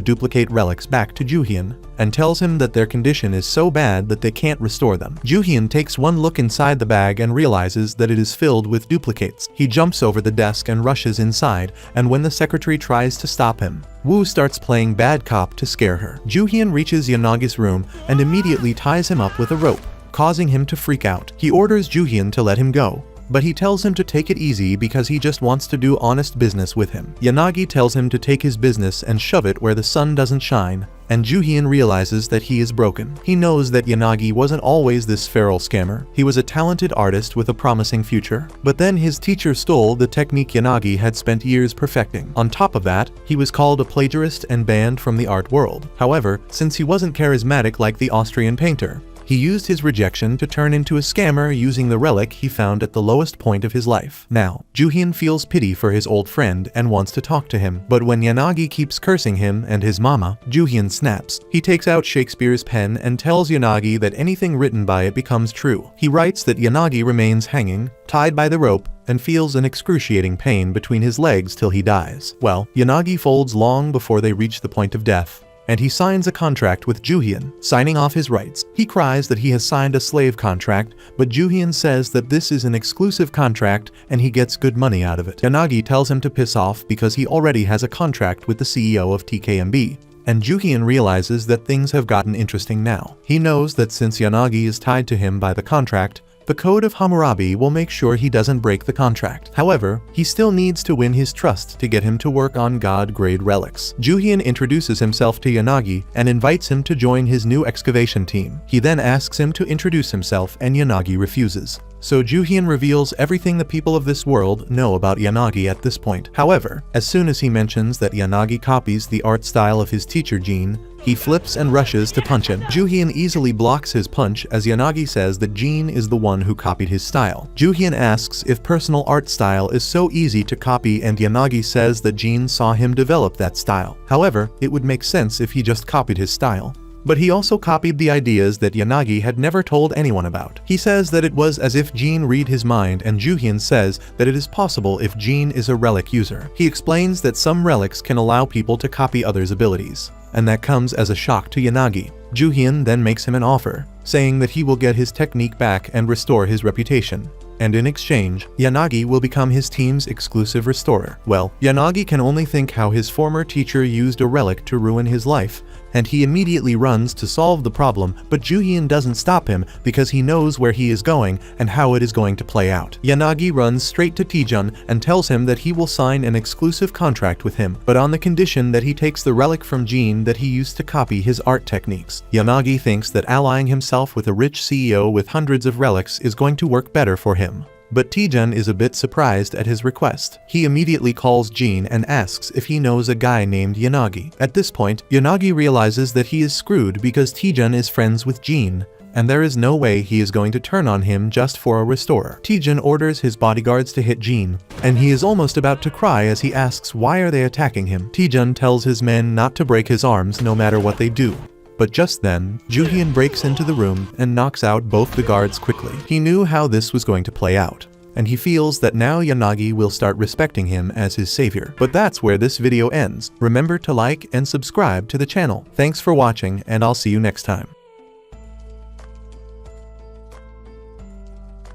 Speaker 1: duplicate relics back to Juhyun and tells him that their condition is so bad that they can't restore them. Juhyun takes one look inside the bag and realizes that it is filled with duplicates. He jumps over the desk and rushes inside, and when the secretary tries to stop him, Woo starts playing bad cop to scare her. Juhyun reaches Yanagi's room and immediately ties him up with a rope, causing him to freak out. He orders Juhyun to let him go, but he tells him to take it easy because he just wants to do honest business with him. Yanagi tells him to take his business and shove it where the sun doesn't shine, and Juhyun realizes that he is broken. He knows that Yanagi wasn't always this feral scammer. He was a talented artist with a promising future, but then his teacher stole the technique Yanagi had spent years perfecting. On top of that, he was called a plagiarist and banned from the art world. However, since he wasn't charismatic like the Austrian painter, he used his rejection to turn into a scammer using the relic he found at the lowest point of his life. Now, Juhyun feels pity for his old friend and wants to talk to him, but when Yanagi keeps cursing him and his mama, Juhyun snaps. He takes out Shakespeare's pen and tells Yanagi that anything written by it becomes true. He writes that Yanagi remains hanging, tied by the rope, and feels an excruciating pain between his legs till he dies. Well, Yanagi folds long before they reach the point of death, and he signs a contract with Juhyun, signing off his rights. He cries that he has signed a slave contract, but Juhyun says that this is an exclusive contract and he gets good money out of it. Yanagi tells him to piss off because he already has a contract with the CEO of TKMB. And Juhyun realizes that things have gotten interesting now. He knows that since Yanagi is tied to him by the contract, the Code of Hammurabi will make sure he doesn't break the contract. However, he still needs to win his trust to get him to work on God-grade relics. Juhyun introduces himself to Yanagi and invites him to join his new excavation team. He then asks him to introduce himself, and Yanagi refuses. So Juhyun reveals everything the people of this world know about Yanagi at this point. However, as soon as he mentions that Yanagi copies the art style of his teacher Jin, he flips and rushes to punch him. Juhyun easily blocks his punch as Yanagi says that Jin is the one who copied his style. Juhyun asks if personal art style is so easy to copy, and Yanagi says that Jin saw him develop that style. However, it would make sense if he just copied his style. But he also copied the ideas that Yanagi had never told anyone about. He says that it was as if Jin read his mind, and Juhyun says that it is possible if Jin is a relic user. He explains that some relics can allow people to copy others' abilities, and that comes as a shock to Yanagi. Juhyun then makes him an offer, saying that he will get his technique back and restore his reputation. And in exchange, Yanagi will become his team's exclusive restorer. Well, Yanagi can only think how his former teacher used a relic to ruin his life, and he immediately runs to solve the problem, but Juhyun doesn't stop him because he knows where he is going and how it is going to play out. Yanagi runs straight to Taejun and tells him that he will sign an exclusive contract with him, but on the condition that he takes the relic from Jin that he used to copy his art techniques. Yanagi thinks that allying himself with a rich CEO with hundreds of relics is going to work better for him. But Taejun is a bit surprised at his request. He immediately calls Jin and asks if he knows a guy named Yanagi. At this point, Yanagi realizes that he is screwed because Taejun is friends with Jin, and there is no way he is going to turn on him just for a restorer. Taejun orders his bodyguards to hit Jin, and he is almost about to cry as he asks why are they attacking him. Taejun tells his men not to break his arms no matter what they do. But just then, Juhyun breaks into the room and knocks out both the guards quickly. He knew how this was going to play out, and he feels that now Yanagi will start respecting him as his savior. But that's where this video ends. Remember to like and subscribe to the channel. Thanks for watching, and I'll see you next time.